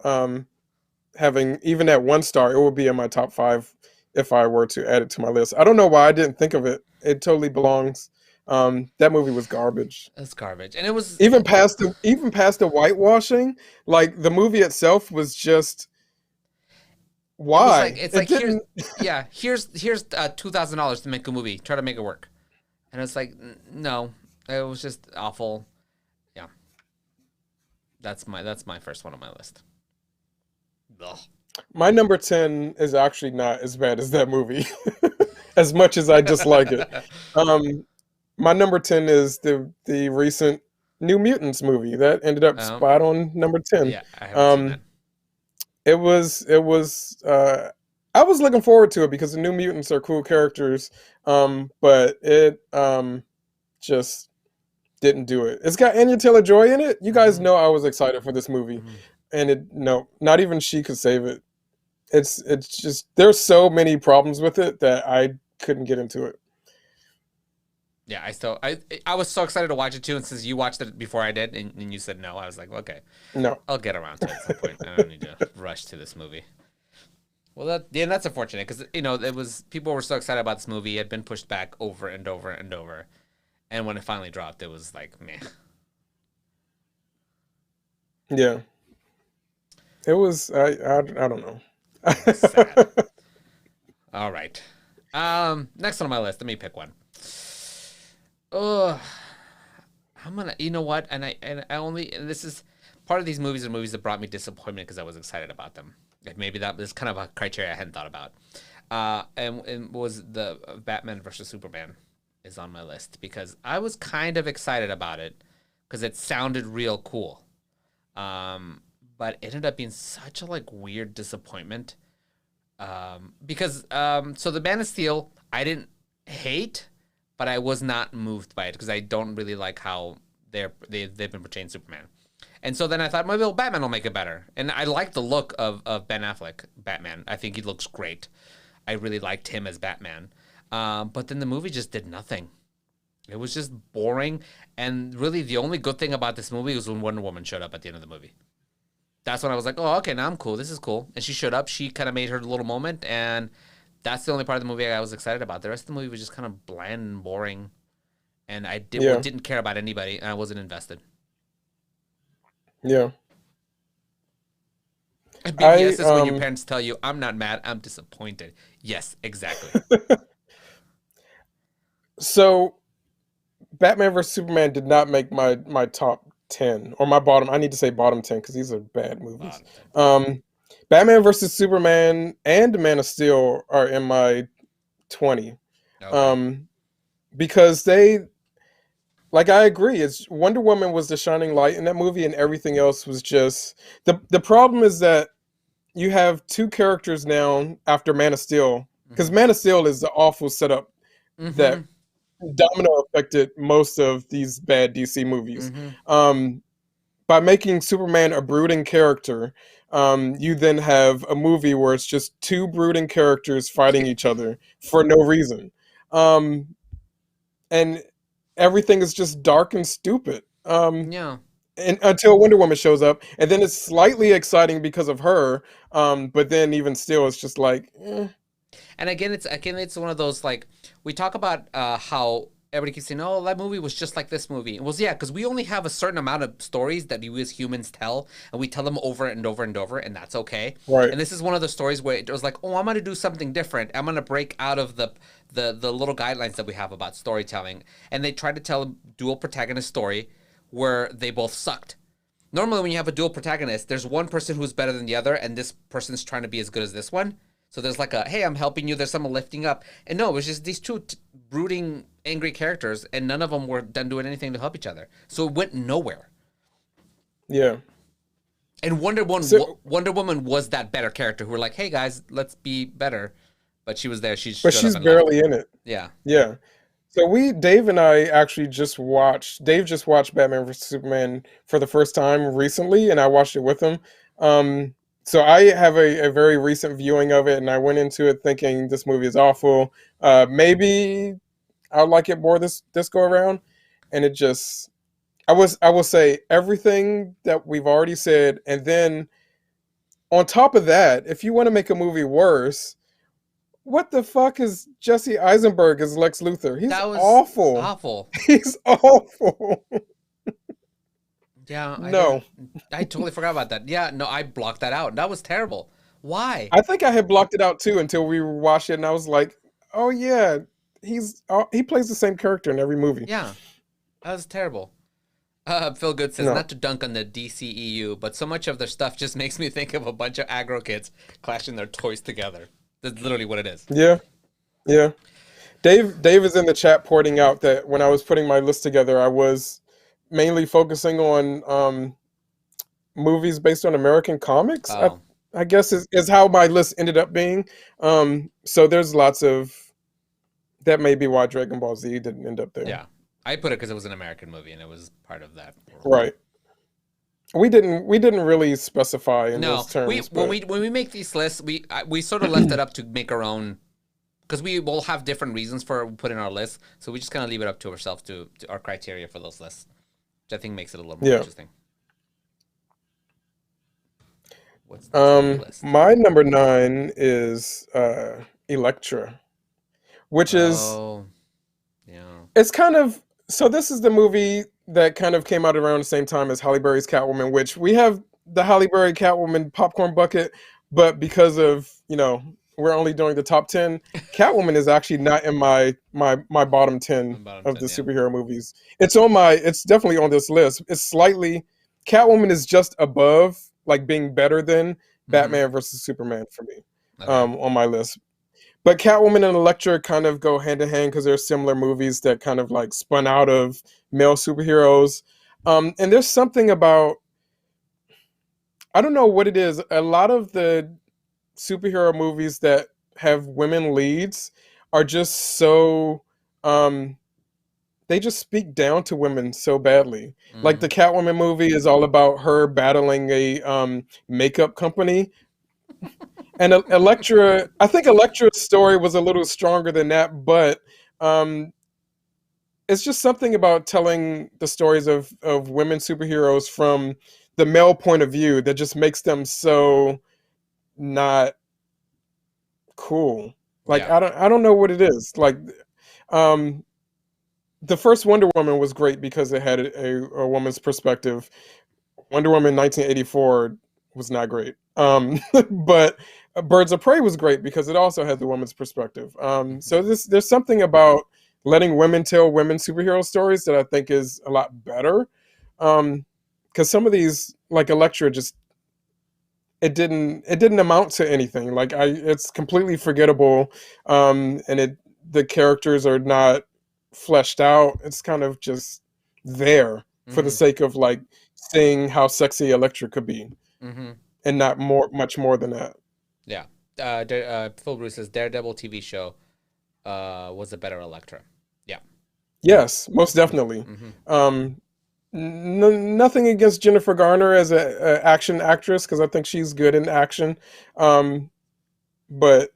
Having even at 1 star, it would be in my top 5 if I were to add it to my list. I don't know why I didn't think of it. It totally belongs. That movie was garbage.
It's garbage, and it was
even past the whitewashing. Like the movie itself was just. Why?
Here's $2,000 to make a movie. Try to make it work, and it's like no, it was just awful. Yeah, that's my first one on my list. Ugh.
My number 10 is actually not as bad as that movie, as much as I dislike it. My number 10 is the recent New Mutants movie that ended up spot on number 10.
Yeah, I haven't seen that.
It was I was looking forward to it because the New Mutants are cool characters, but it just didn't do it. It's got Anya Taylor-Joy in it. You guys know I was excited for this movie, and not even she could save it. It's just there's so many problems with it that I couldn't get into it.
Yeah, I was so excited to watch it too, and since you watched it before I did, and you said no, I was like, okay,
no,
I'll get around to it at some point. I don't need to rush to this movie. Well, that's unfortunate because it was people were so excited about this movie. It had been pushed back over and over and over, and when it finally dropped, it was like meh.
Yeah, it was. I don't know.
Sad. All right. Next on my list, let me pick one. I'm gonna. You know what? And this is part of these movies are movies that brought me disappointment because I was excited about them. Like maybe that was kind of a criteria I hadn't thought about. And was the Batman versus Superman is on my list because I was kind of excited about it because it sounded real cool. But it ended up being such a weird disappointment. Because so the Man of Steel I didn't hate, but I was not moved by it because I don't really like how they've been portraying Superman. And so then I thought maybe Batman will make it better. And I like the look of Ben Affleck, Batman. I think he looks great. I really liked him as Batman. But then the movie just did nothing. It was just boring. And really the only good thing about this movie was when Wonder Woman showed up at the end of the movie. That's when I was like, oh, okay, now I'm cool. This is cool. And she showed up. She kind of made her little moment. And that's the only part of the movie I was excited about. The rest of the movie was just kind of bland and boring. And I didn't care about anybody. And I wasn't invested.
Yeah.
BBS is when your parents tell you, I'm not mad, I'm disappointed. Yes, exactly.
So, Batman vs. Superman did not make my top 10, or my bottom. I need to say bottom 10 because these are bad movies. Batman vs. Superman and Man of Steel are in my 20. Okay. Because they, like, I agree. It's Wonder Woman was the shining light in that movie, and everything else was just the problem is that you have two characters now after Man of Steel, because Man of Steel is the awful setup that domino affected most of these bad DC movies. By making Superman a brooding character, you then have a movie where it's just two brooding characters fighting each other for no reason. And everything is just dark and stupid.
Yeah.
And until Wonder Woman shows up, and then it's slightly exciting because of her, but then even still, it's just like.
And again, it's one of those, like, we talk about how everybody keeps saying, "Oh, that movie was just like this movie." Well, yeah, because we only have a certain amount of stories that we as humans tell, and we tell them over and over and over, and that's okay.
Right.
And this is one of the stories where it was like, "Oh, I'm going to do something different. I'm going to break out of the little guidelines that we have about storytelling." And they tried to tell a dual protagonist story where they both sucked. Normally, when you have a dual protagonist, there's one person who's better than the other, and this person's trying to be as good as this one. So there's like a, hey, I'm helping you. There's someone lifting up. And no, it was just these two brooding, angry characters, and none of them were done doing anything to help each other. So it went nowhere.
Yeah.
And Wonder Woman was that better character who were like, hey, guys, let's be better. But she was there. She's
barely in it.
Yeah.
Yeah. So Dave and I actually Dave just watched Batman vs. Superman for the first time recently, and I watched it with him. So I have a very recent viewing of it, and I went into it thinking this movie is awful. Maybe I'll like it more this go around, and it just I will say everything that we've already said, and then on top of that, if you want to make a movie worse, what the fuck is Jesse Eisenberg as Lex Luthor? He's awful.
Awful.
He's awful.
Yeah.
No.
I totally forgot about that. Yeah, no, I blocked that out. That was terrible. Why?
I think I had blocked it out too until we watched it, and I was like, oh yeah, he plays the same character in every movie.
Yeah. That was terrible. Phil Good says, not to dunk on the DCEU, but so much of their stuff just makes me think of a bunch of aggro kids clashing their toys together. That's literally what it is.
Yeah. Yeah. Dave is in the chat pointing out that when I was putting my list together, I was mainly focusing on movies based on American comics.
Oh.
I guess is how my list ended up being. So there's lots of that may be why Dragon Ball Z didn't end up there.
Yeah. I put it because it was an American movie and it was part of that world.
Right. We didn't really specify in those terms.
When we make these lists, we sort of left it up to make our own, because we will have different reasons for putting our lists. So we just kind of leave it up to ourselves to our criteria for those lists, which I think makes it a little more interesting. What's the list?
My number 9 is Elektra, which is it's kind of, so this is the movie that kind of came out around the same time as Halle Berry's Catwoman, which we have the Halle Berry Catwoman popcorn bucket, but because of, we're only doing the top 10, Catwoman is actually not in my bottom 10 of the superhero movies. It's definitely on this list. It's slightly, Catwoman is just above, like being better than Batman versus Superman for me, on my list. But Catwoman and Elektra kind of go hand in hand because they're similar movies that kind of like spun out of male superheroes. And there's something about, I don't know what it is. A lot of the superhero movies that have women leads are just so they just speak down to women so badly. Like the
Mm.
Catwoman movie is all about her battling a makeup company. And Elektra, I think Elektra's story was a little stronger than that, but um, it's just something about telling the stories of women superheroes from the male point of view that just makes them so not cool. Like
Yeah.
I don't know what it is. Like um the first Wonder Woman was great because it had a woman's perspective. Wonder Woman 1984 was not great. But Birds of Prey was great because it also had the woman's perspective. So there's something about letting women tell women superhero stories that I think is a lot better. Because some of these, like Elektra, just it didn't amount to anything. Like it's completely forgettable, and the characters are not fleshed out. It's kind of just there for the
Mm-hmm.
sake of like seeing how sexy Elektra could be,
Mm-hmm.
and not much more than that.
Yeah. Phil Bruce says Daredevil TV show was a better Elektra. Yeah.
Yes, most definitely.
Mm-hmm.
Nothing against Jennifer Garner as a action actress because I think she's good in action, but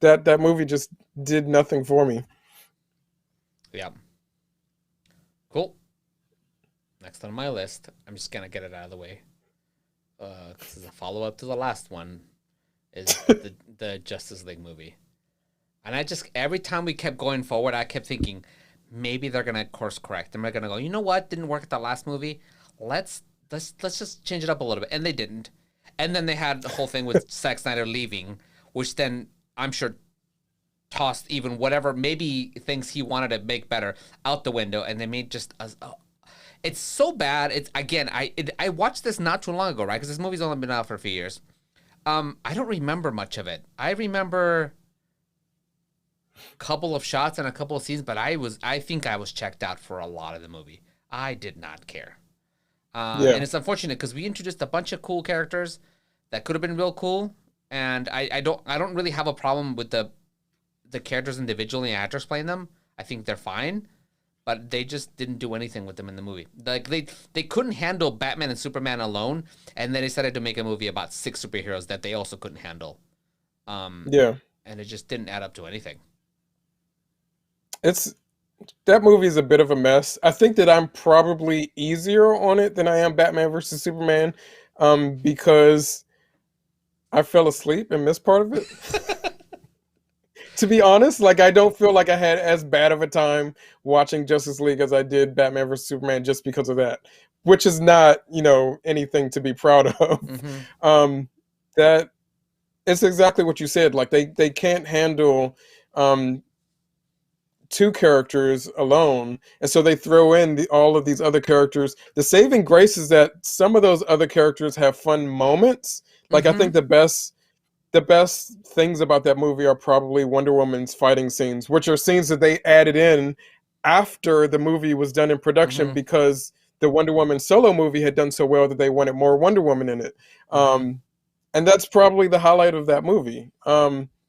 that movie just did nothing for me.
Yeah. Cool. Next on my list, I'm just gonna get it out of the way. This is a follow up to the last one, is the Justice League movie, and I just every time we kept going forward, I kept thinking maybe they're gonna course correct. They're gonna go, you know what, didn't work at the last movie. Let's just change it up a little bit, and they didn't. And then they had the whole thing with Zack Snyder leaving, which then I'm sure tossed even whatever maybe things he wanted to make better out the window, and they made just it's so bad. It's again, I watched this not too long ago, right? Because this movie's only been out for a few years. I don't remember much of it. I remember a couple of shots and a couple of scenes, but I think I was checked out for a lot of the movie. I did not care. And it's unfortunate because we introduced a bunch of cool characters that could have been real cool, and I don't really have a problem with the characters individually and actors playing them. I think they're fine, but they just didn't do anything with them in the movie. Like they couldn't handle Batman and Superman alone, and then they decided to make a movie about 6 superheroes that they also couldn't handle. And it just didn't add up to anything.
That movie is a bit of a mess. I think that I'm probably easier on it than I am Batman versus Superman, because I fell asleep and missed part of it. To be honest, like I don't feel like I had as bad of a time watching Justice League as I did Batman vs Superman just because of that, which is not, anything to be proud of.
Mm-hmm.
That it's exactly what you said. Like they can't handle 2 characters alone, and so they throw in all of these other characters. The saving grace is that some of those other characters have fun moments. Like I think the best things about that movie are probably Wonder Woman's fighting scenes, which are scenes that they added in after the movie was done in production because the Wonder Woman solo movie had done so well that they wanted more Wonder Woman in it. And that's probably the highlight of that movie,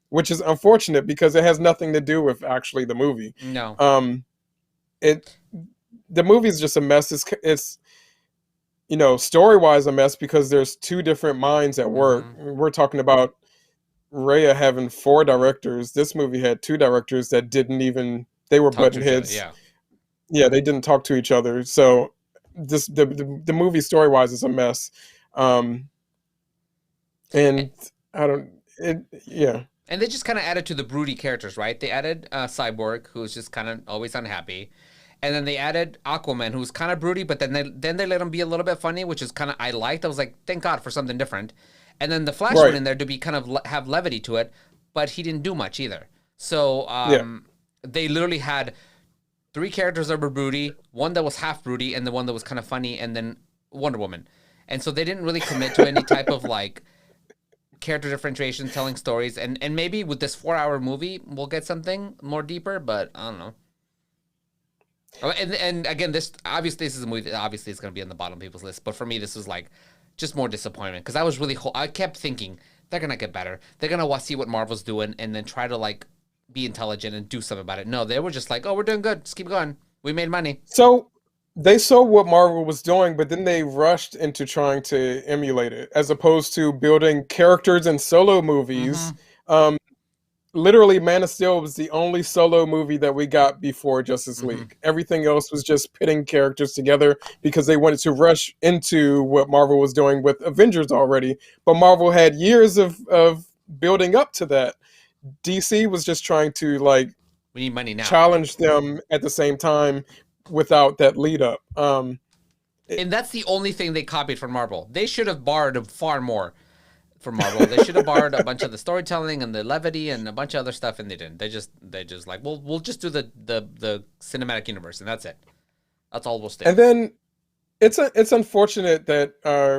which is unfortunate because it has nothing to do with actually the movie.
No.
The movie's just a mess. It's story-wise a mess because there's 2 different minds at work. We're talking about Raya having 4 directors. This movie had 2 directors that they were button heads. Yeah, they didn't talk to each other. So the movie story-wise is a mess. And I don't
And they just kind of added to the broody characters, right? They added Cyborg, who's just kind of always unhappy. And then they added Aquaman, who's kind of broody, but then they let him be a little bit funny, which is kind of I liked. I was like, thank God for something different. And then the Flash went in there to be kind of have levity to it, but he didn't do much either. So they literally had 3 characters that were broody, one that was half broody, and the one that was kind of funny, and then Wonder Woman. And so they didn't really commit to any type of like character differentiation, telling stories, and maybe with this 4-hour movie we'll get something more deeper, but I don't know. And again, this is a movie that obviously is going to be on the bottom of people's list, but for me this was like just more disappointment because I was really I kept thinking they're going to get better, they're going to see what Marvel's doing and then try to like be intelligent and do something about it. No, they were just like, oh, we're doing good, just keep going. We made money.
So they saw what Marvel was doing, but then they rushed into trying to emulate it, as opposed to building characters in solo movies. Literally, Man of Steel was the only solo movie that we got before Justice League. Everything else was just pitting characters together because they wanted to rush into what Marvel was doing with Avengers already. But Marvel had years of building up to that. DC was just trying to like
We need money now.
challenge them at the same time without that lead up.
And that's the only thing they copied from Marvel. They should have borrowed far more from Marvel. They should have borrowed a bunch of the storytelling and the levity and a bunch of other stuff, and they didn't. They just like, well, we'll just do the cinematic universe, and that's it. That's all we'll stay.
And then it's unfortunate that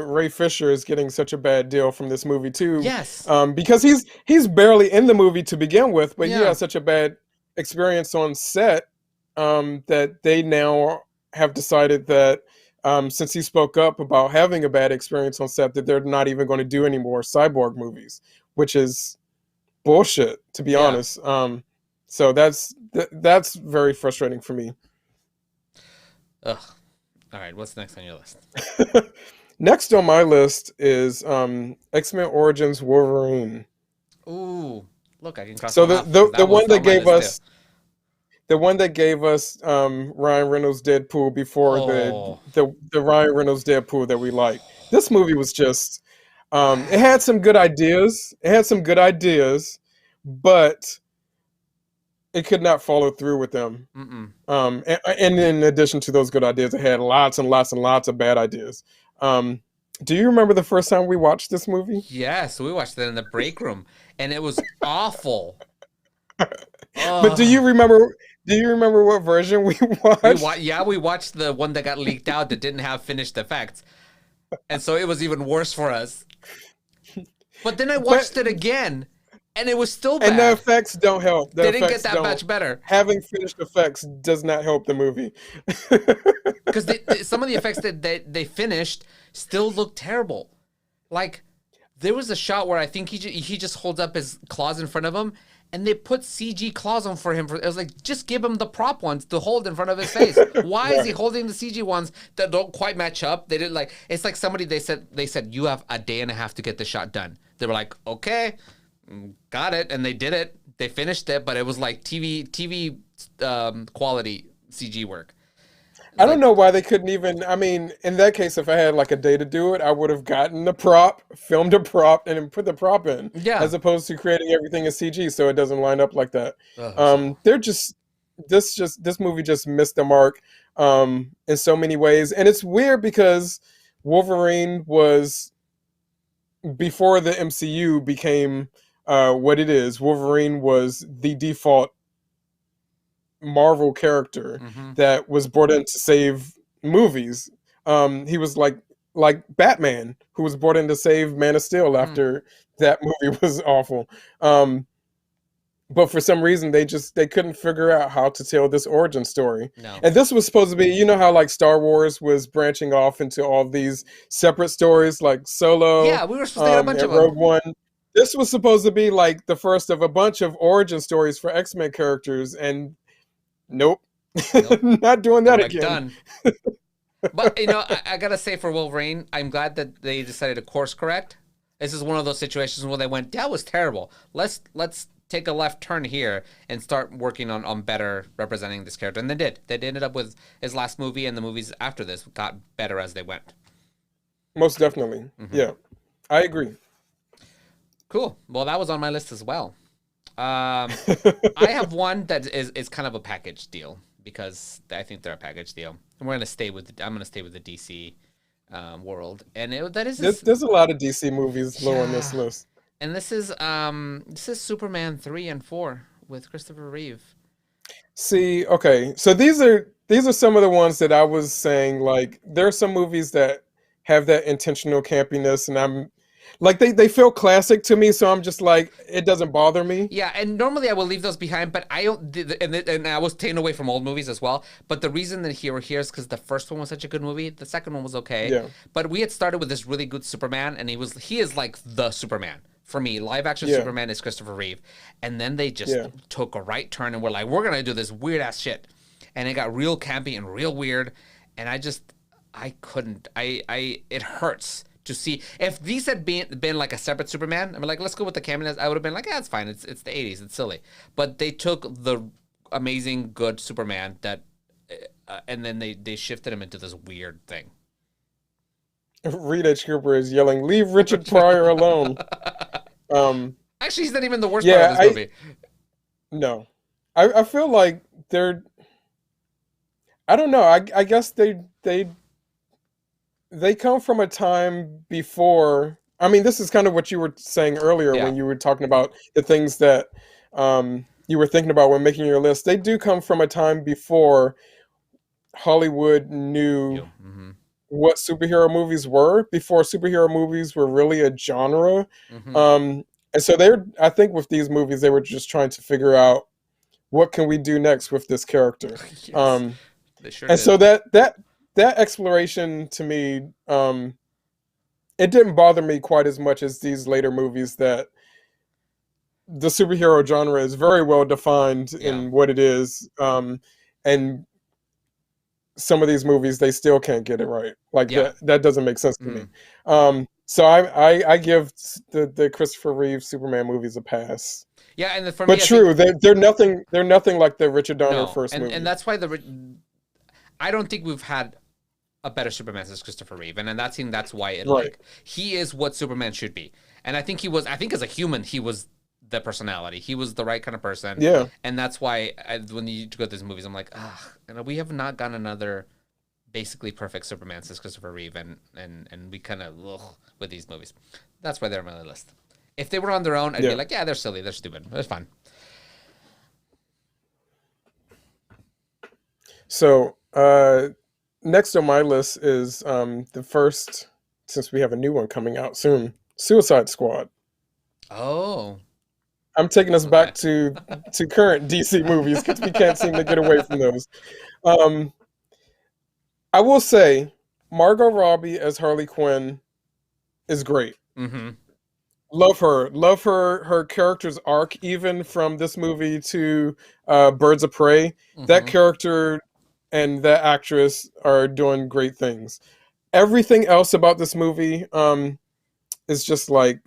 Ray Fisher is getting such a bad deal from this movie too.
Yes.
Because he's barely in the movie to begin with, but he
Yeah.
has such a bad experience on set that they now have decided that since he spoke up about having a bad experience on set, that they're not even going to do any more Cyborg movies, which is bullshit, to be honest. So that's very frustrating for me.
Ugh. All right, what's next on your list?
Next on my list is X-Men Origins Wolverine.
Ooh, look, I can cross.
So
them off, 'cause
the
that
one
was
that
on my
gave
list,
us the one that gave us Ryan Reynolds Deadpool before the Ryan Reynolds Deadpool that we like. This movie was just it had some good ideas. But it could not follow through with them. And in addition to those good ideas, it had lots and lots and lots of bad ideas. Do you remember the first time we watched this movie?
Yes, we watched it in the break room, and it was awful.
But do you remember what version we watched?
We watched the one that got leaked out that didn't have finished effects, and so it was even worse for us. But then I watched it again, and it was still bad.
And the effects don't help.
They didn't get that much better.
Having finished effects does not help the movie.
Because some of the effects that they finished still look terrible. Like, there was a shot where I think he just holds up his claws in front of him, and they put CG claws on for him. It was like, just give him the prop ones to hold in front of his face. Why is he holding the CG ones that don't quite match up? They didn't like. It's like somebody they said you have a day and a half to get the shot done. They were like, okay, got it, and they did it. They finished it, but it was like TV quality CG work.
I don't know why they couldn't even. I mean, in that case, if I had like a day to do it, I would have gotten the prop, filmed a prop, and then put the prop in.
Yeah.
As opposed to creating everything in CG, so it doesn't line up like that. This movie just missed the mark in so many ways, and it's weird because Wolverine was before the MCU became what it is. Wolverine was the default Marvel character that was brought in to save movies. He was like Batman, who was brought in to save Man of Steel after that movie was awful. But for some reason, they couldn't figure out how to tell this origin story.
No.
And this was supposed to be, you know how like Star Wars was branching off into all these separate stories, like Solo.
Yeah, we were supposed to get a bunch of
Rogue
them.
One. This was supposed to be like the first of a bunch of origin stories for X-Men characters, and nope. Not doing that
Like,
again.
done. But you know, I gotta say for Wolverine, I'm glad that they decided to course correct. This is one of those situations where they went, that was terrible. Let's take a left turn here and start working on better representing this character. And they did. They ended up with his last movie, and the movies after this got better as they went.
Most definitely. Yeah. I agree.
Cool. Well, that was on my list as well. I have one that is kind of a package deal because I think they're a package deal. And I'm gonna stay with the DC world, and there's
a lot of DC movies low on this list.
And this is Superman 3 and 4 with Christopher Reeve.
See, okay, so these are some of the ones that I was saying. Like, there are some movies that have that intentional campiness, and I'm like, they feel classic to me, so I'm just like, it doesn't bother me.
Yeah, and normally I will leave those behind, but I don't. And I was taken away from old movies as well. But the reason that we're here is because the first one was such a good movie. The second one was okay.
Yeah.
But we had started with this really good Superman, and he is like the Superman. For me, live action Superman is Christopher Reeve. And then they just took a right turn and were like, we're going to do this weird ass shit. and it got real campy and real weird, and I couldn't. It hurts to see. If these had been like a separate Superman, I'm like, let's go with the campiness. I would have been like, yeah, it's fine. It's the 80s. It's silly. But they took the amazing good Superman that, and then they shifted him into this weird thing.
Reed H. Cooper is yelling, "Leave Richard Pryor alone."
Actually, he's not even the worst part of this movie.
No. I feel like they're... I don't know. I guess they come from a time before... I mean, this is kind of what you were saying earlier when you were talking about the things that you were thinking about when making your list. They do come from a time before Hollywood knew what superhero movies were, before superhero movies were really a genre. And so I think with these movies, they were just trying to figure out, what can we do next with this character?
They sure
and
did.
so that exploration to me, it didn't bother me quite as much as these later movies that the superhero genre is very well defined in what it is. And some of these movies, they still can't get it right. Like that doesn't make sense to me. So I give the Christopher Reeve Superman movies a pass.
Yeah, and for
but
me,
true, they're nothing like the Richard Donner first movie.
And that's why I don't think we've had a better Superman since Christopher Reeve, and in that scene, that's why he is what Superman should be. And I think as a human, he was the personality. He was the right kind of person.
Yeah.
And that's why when you go to these movies, I'm like, we have not gotten another basically perfect Superman since Christopher Reeve, and we kind of with these movies. That's why they're on my list. If they were on their own, I'd be like, yeah, they're silly, they're stupid. It's fun.
So next on my list is the first, since we have a new one coming out soon, Suicide Squad.
Oh.
I'm taking us back to current DC movies because we can't seem to get away from those. I will say, Margot Robbie as Harley Quinn is great. Love her character's arc, even from this movie to Birds of Prey. That character and that actress are doing great things. Everything else about this movie is just like,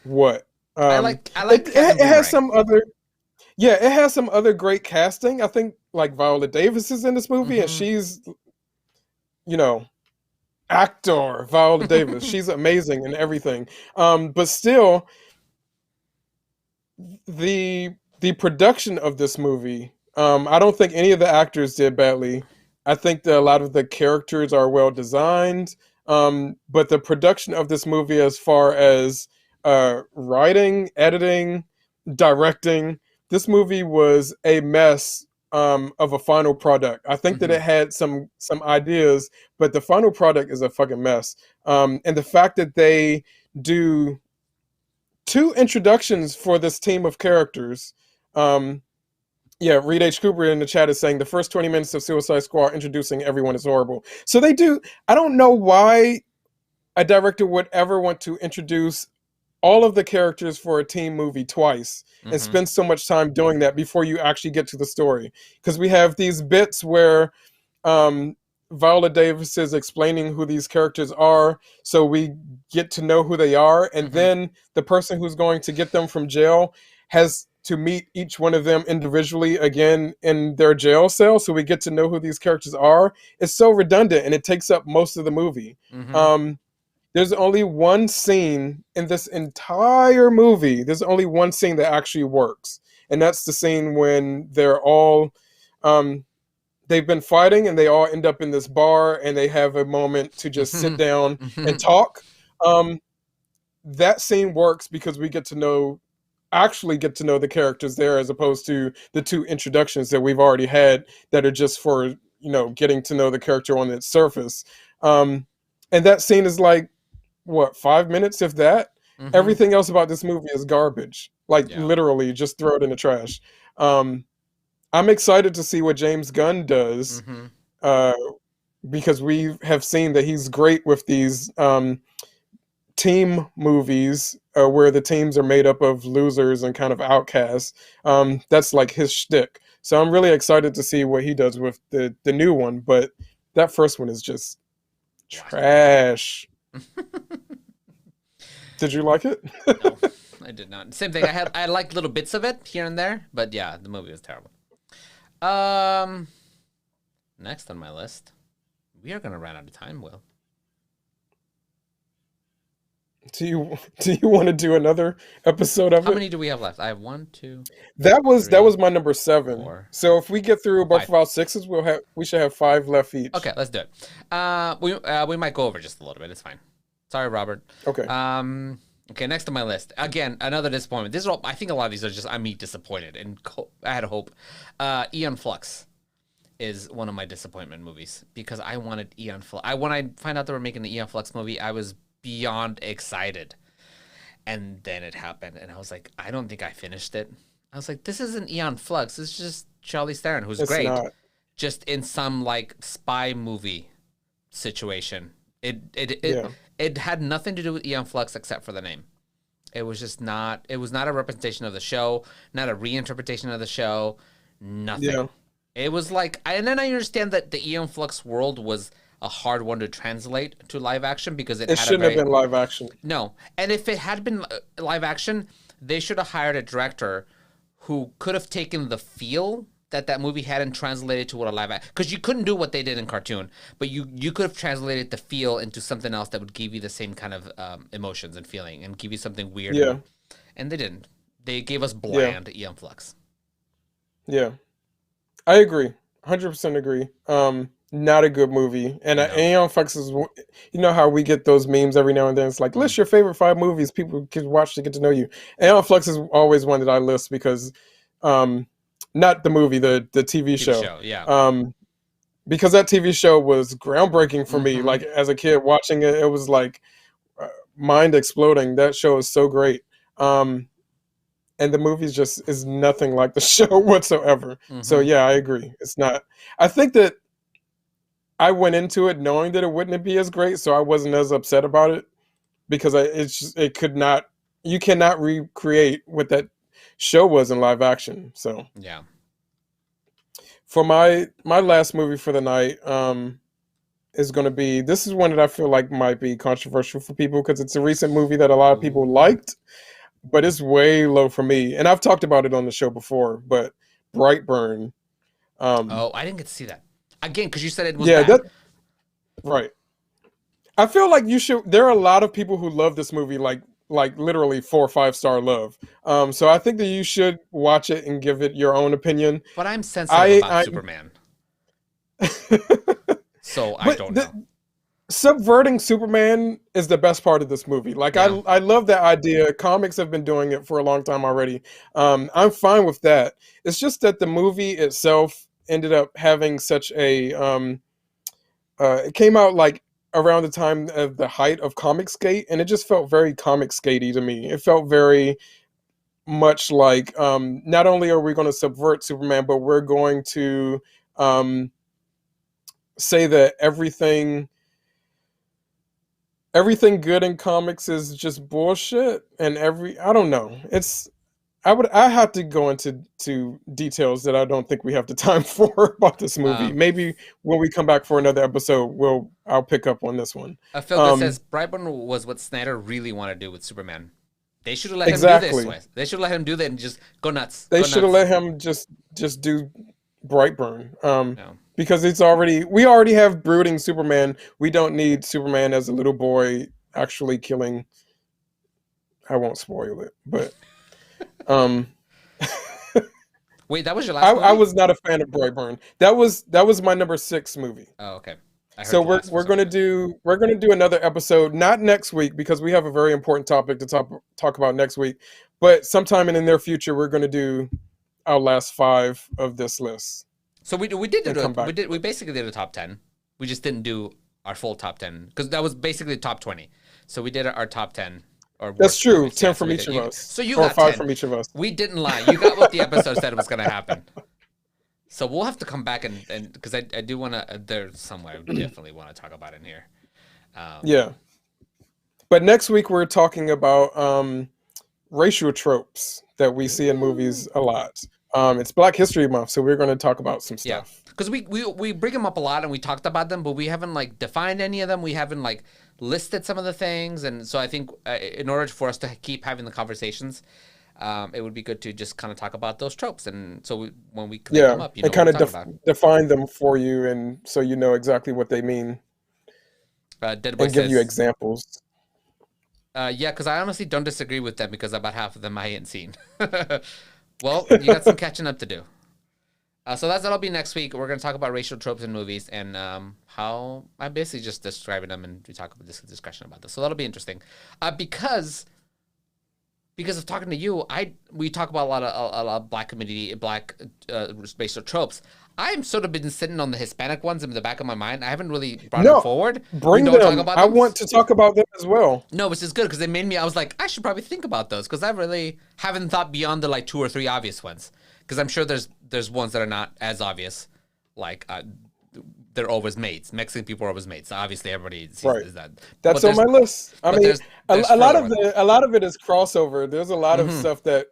what?
I like
it has some other... Yeah, it has some other great casting. I think like Viola Davis is in this movie, and she's, actor Viola Davis. She's amazing in everything. But still, the production of this movie, I don't think any of the actors did badly. I think that a lot of the characters are well designed. But the production of this movie, as far as writing, editing, directing, this movie was a mess of a final product. I think that it had some ideas, but the final product is a fucking mess. And the fact that they do 2 introductions for this team of characters. Reed H. Cooper in the chat is saying the first 20 minutes of Suicide Squad introducing everyone is horrible. So they do. I don't know why a director would ever want to introduce all of the characters for a team movie twice and spend so much time doing that before you actually get to the story. Because we have these bits where Viola Davis is explaining who these characters are, so we get to know who they are, and then the person who's going to get them from jail has to meet each one of them individually again in their jail cell, so we get to know who these characters are. It's so redundant, and it takes up most of the movie. There's only one scene in this entire movie. There's only one scene that actually works. And that's the scene when they're all, they've been fighting and they all end up in this bar and they have a moment to just sit down and talk. That scene works because we actually get to know the characters there, as opposed to the 2 introductions that we've already had that are just for, getting to know the character on its surface. And that scene is like, 5 minutes, if that? Everything else about this movie is garbage. Literally, just throw it in the trash. I'm excited to see what James Gunn does, because we have seen that he's great with these team movies where the teams are made up of losers and kind of outcasts. That's like his shtick. So I'm really excited to see what he does with the new one. But that first one is just trash. Did you like it?
No, I did not. Same thing. I liked little bits of it here and there, but yeah, the movie was terrible. Next on my list, we are gonna run out of time, Will.
Do you want to do another episode of it?
How many do we have left? I have 1, 2.
That was
three,
my number 7.
4.
So if we get through both
5.
of our 6s, we should have 5 left each.
Okay, let's do it. We might go over just a little bit. It's fine. Sorry, Robert.
Okay.
Okay, next on my list. Again, another disappointment. This is all, I think a lot of these are just me disappointed, and I had hope. Aeon Flux is one of my disappointment movies because I wanted Aeon Flux. When I found out they were making the Aeon Flux movie, I was beyond excited. And then it happened, and I was like, I don't think I finished it. I was like, this isn't Aeon Flux. This is just Charlize Theron, who's great.
Not.
Just in some like spy movie situation. It had nothing to do with Aeon Flux except for the name. It was just not. It was not a representation of the show, not a reinterpretation of the show. Nothing. Yeah. It was like, and then I understand that the Aeon Flux world was a hard one to translate to live action because it
shouldn't have been live action.
No, and if it had been live action, they should have hired a director who could have taken the feel that movie had and translated to what a live action, because you couldn't do what they did in cartoon, but you could have translated the feel into something else that would give you the same kind of emotions and feeling and give you something weird.
Yeah.
And they didn't. They gave us bland Aeon Flux.
Yeah. I agree. 100% agree. Not a good movie. And Aeon Flux is, you know how we get those memes every now and then. It's like, list your favorite 5 movies people can watch to get to know you. Aeon Flux is always one that I list because, not the movie, the TV show.
Yeah.
Because that TV show was groundbreaking for me. Like as a kid watching it, it was like mind exploding. That show is so great. And the movie just is nothing like the show whatsoever. So yeah, I agree. It's not. I think that I went into it knowing that it wouldn't be as great, so I wasn't as upset about it because it could not. You cannot recreate what that show was in live action. So
yeah.
For my last movie for the night is going to be, this is one that I feel like might be controversial for people because it's a recent movie that a lot of people liked, but it's way low for me. And I've talked about it on the show before, but Brightburn.
I didn't get to see that. Again, because you said it was bad.
Right. I feel like you should. There are a lot of people who love this movie, like literally 4 or 5-star love. So I think that you should watch it and give it your own opinion.
But I'm sensitive about Superman. So I don't know.
Subverting Superman is the best part of this movie. Like I love that idea. Comics have been doing it for a long time already. I'm fine with that. It's just that the movie itself ended up having such a it came out like around the time of the height of Comicsgate, and it just felt very Comicsgate-y to me. It felt very much like not only are we going to subvert Superman, but we're going to say that everything good in comics is just bullshit, and I don't know. I have to go into details that I don't think we have the time for about this movie. Maybe when we come back for another episode, I'll pick up on this one.
Phil that says Brightburn was what Snyder really wanted to do with Superman. They should have let him do this way. They should let him do that and just go nuts.
They should have let him just do Brightburn. Because we already have brooding Superman. We don't need Superman as a little boy actually killing. I won't spoil it, but
wait, that was your last movie?
I was not a fan of Brightburn. That was my number 6 movie.
Oh, okay.
So we're gonna do another episode, not next week because we have a very important topic to talk about next week, but sometime in the near future we're gonna do our last 5 of this list.
So we basically did a top 10. We just didn't do our full top 10 because that was basically top 20. So we did our top 10.
That's true. 10 from each of us.
So you
or
got
5
10.
from each of us.
We didn't lie. You got what the episode said was going to happen. So we'll have to come back and because I do want to. There's somewhere I definitely want to talk about in here.
Yeah. But next week we're talking about racial tropes that we see in movies a lot. It's Black History Month, so we're going to talk about some
Yeah,
stuff.
because we bring them up a lot and we talked about them, but we haven't like defined any of them. We haven't like listed some of the things, and so I think in order for us to keep having the conversations, it would be good to just kind of talk about those tropes, and so when we they come up, you know
and kind
what we're
of
talking about.
define them for you, and so you know exactly what they mean,
Dead Boy
and give you
says,
examples.
yeah, because I honestly don't disagree with them because about half of them I ain't seen. Well, you got some catching up to do. So that'll be next week. We're going to talk about racial tropes in movies and how I'm basically just describing them, and we talk about this discussion about this. So that'll be interesting, because of talking to you, we talk about a lot of black community, black racial tropes. I've sort of been sitting on the Hispanic ones in the back of my mind. I haven't really brought them forward.
Bring
we don't
them.
talk about
I
them.
want to talk about them as well.
No, which is good because they made me. I was like, I should probably think about those because I really haven't thought beyond the like 2 or 3 obvious ones. Because I'm sure there's ones that are not as obvious, like they're always mates. Mexican people are always mates. So obviously, everybody sees that.
That's on my list. I mean, a lot of it is crossover. There's a lot of stuff that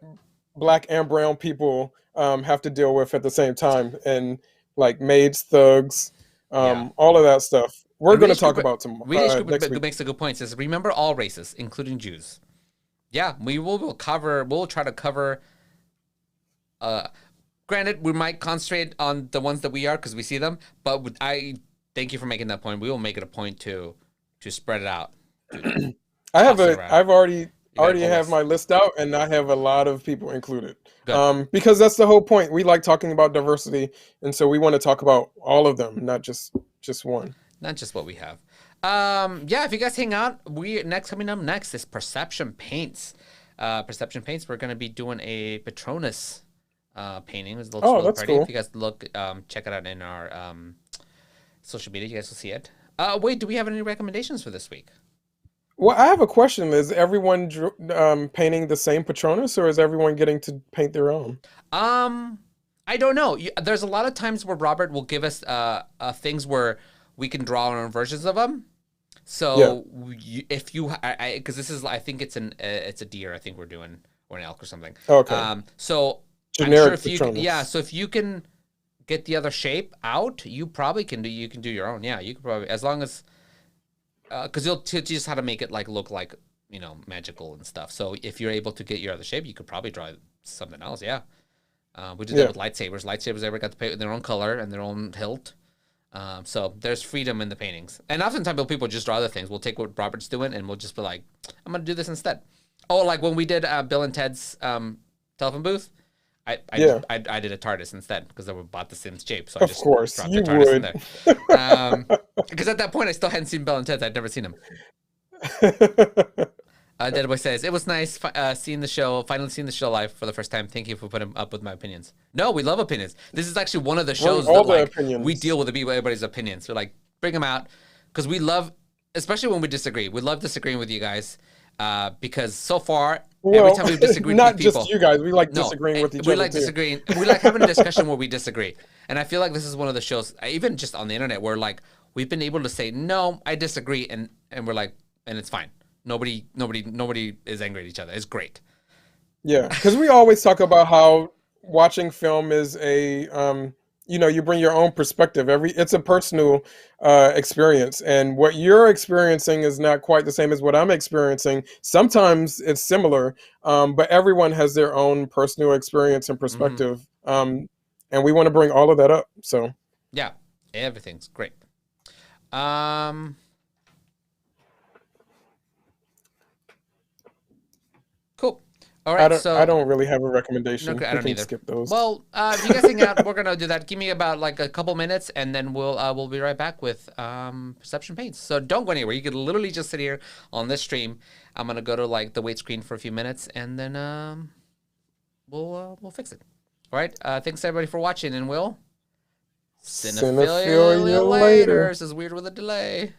black and brown people have to deal with at the same time, and like maids, thugs, all of that stuff. We're going to talk about some next week.
Makes a good point. Says remember all races, including Jews. Yeah, we'll try to cover. Granted, we might concentrate on the ones that we are because we see them, but I thank you for making that point. We will make it a point to spread it out.
I've already have my list out, and I have a lot of people included. Because that's the whole point. We like talking about diversity, and so we want to talk about all of them, not just one.
Not just what we have. Yeah, if you guys hang out, coming up next is Perception Paints. Perception Paints, we're going to be doing a Patronus painting. It looks really
that's
pretty.
cool.
If you guys look, check it out in our social media. You guys will see it. Wait, do we have any recommendations for this week?
Well, I have a question. Is everyone painting the same Patronus, or is everyone getting to paint their own?
I don't know. There's a lot of times where Robert will give us things where we can draw our own versions of them. So if you, because this is, I think it's a deer. I think we're doing, or an elk or something.
Okay.
So
generic
I'm sure if you, so if you can get the other shape out, you probably can do. You can do your own. Yeah, you can probably, as long as, because you'll teach us how to make it look like magical and stuff. So if you're able to get your other shape, you could probably draw something else. Yeah. We did that with lightsabers. Lightsabers, everybody got to paint with their own color and their own hilt. So there's freedom in the paintings. And oftentimes people just draw other things. We'll take what Robert's doing and we'll just be like, I'm going to do this instead. Oh, like when we did Bill and Ted's telephone booth, I did a TARDIS instead because I bought the Sims shape. So I just dropped the TARDIS in there. Because at that point, I still hadn't seen Bill and Ted's. I'd never seen them. Dead Boy says, it was nice seeing the show, finally seeing the show live for the first time. Thank you for putting up with my opinions. No, we love opinions. This is actually one of the shows that we deal with everybody's opinions. We're like, bring them out. Because we love, especially when we disagree. We love disagreeing with you guys. Because so far, every time we've disagreed with people.
Not just you guys. We like disagreeing with each other.
We like disagreeing. We like having a discussion where we disagree. And I feel like this is one of the shows, even just on the internet, where like we've been able to say, no, I disagree. And we're like, and it's fine. Nobody is angry at each other. It's great.
Yeah, because we always talk about how watching film is a, you bring your own perspective. It's a personal experience, and what you're experiencing is not quite the same as what I'm experiencing. Sometimes it's similar, but everyone has their own personal experience and perspective, and we want to bring all of that up. So
yeah, everything's great. Cool. All right,
I don't really have a recommendation.
Okay, I don't either.
Skip those.
Well, if you guys hang out, we're gonna do that. Give me about like a couple minutes, and then we'll be right back with Perception Paints. So don't go anywhere. You could literally just sit here on this stream. I'm gonna go to like the wait screen for a few minutes, and then we'll fix it. All right. Thanks everybody for watching, and we'll Cinephilia later. This is weird with a delay.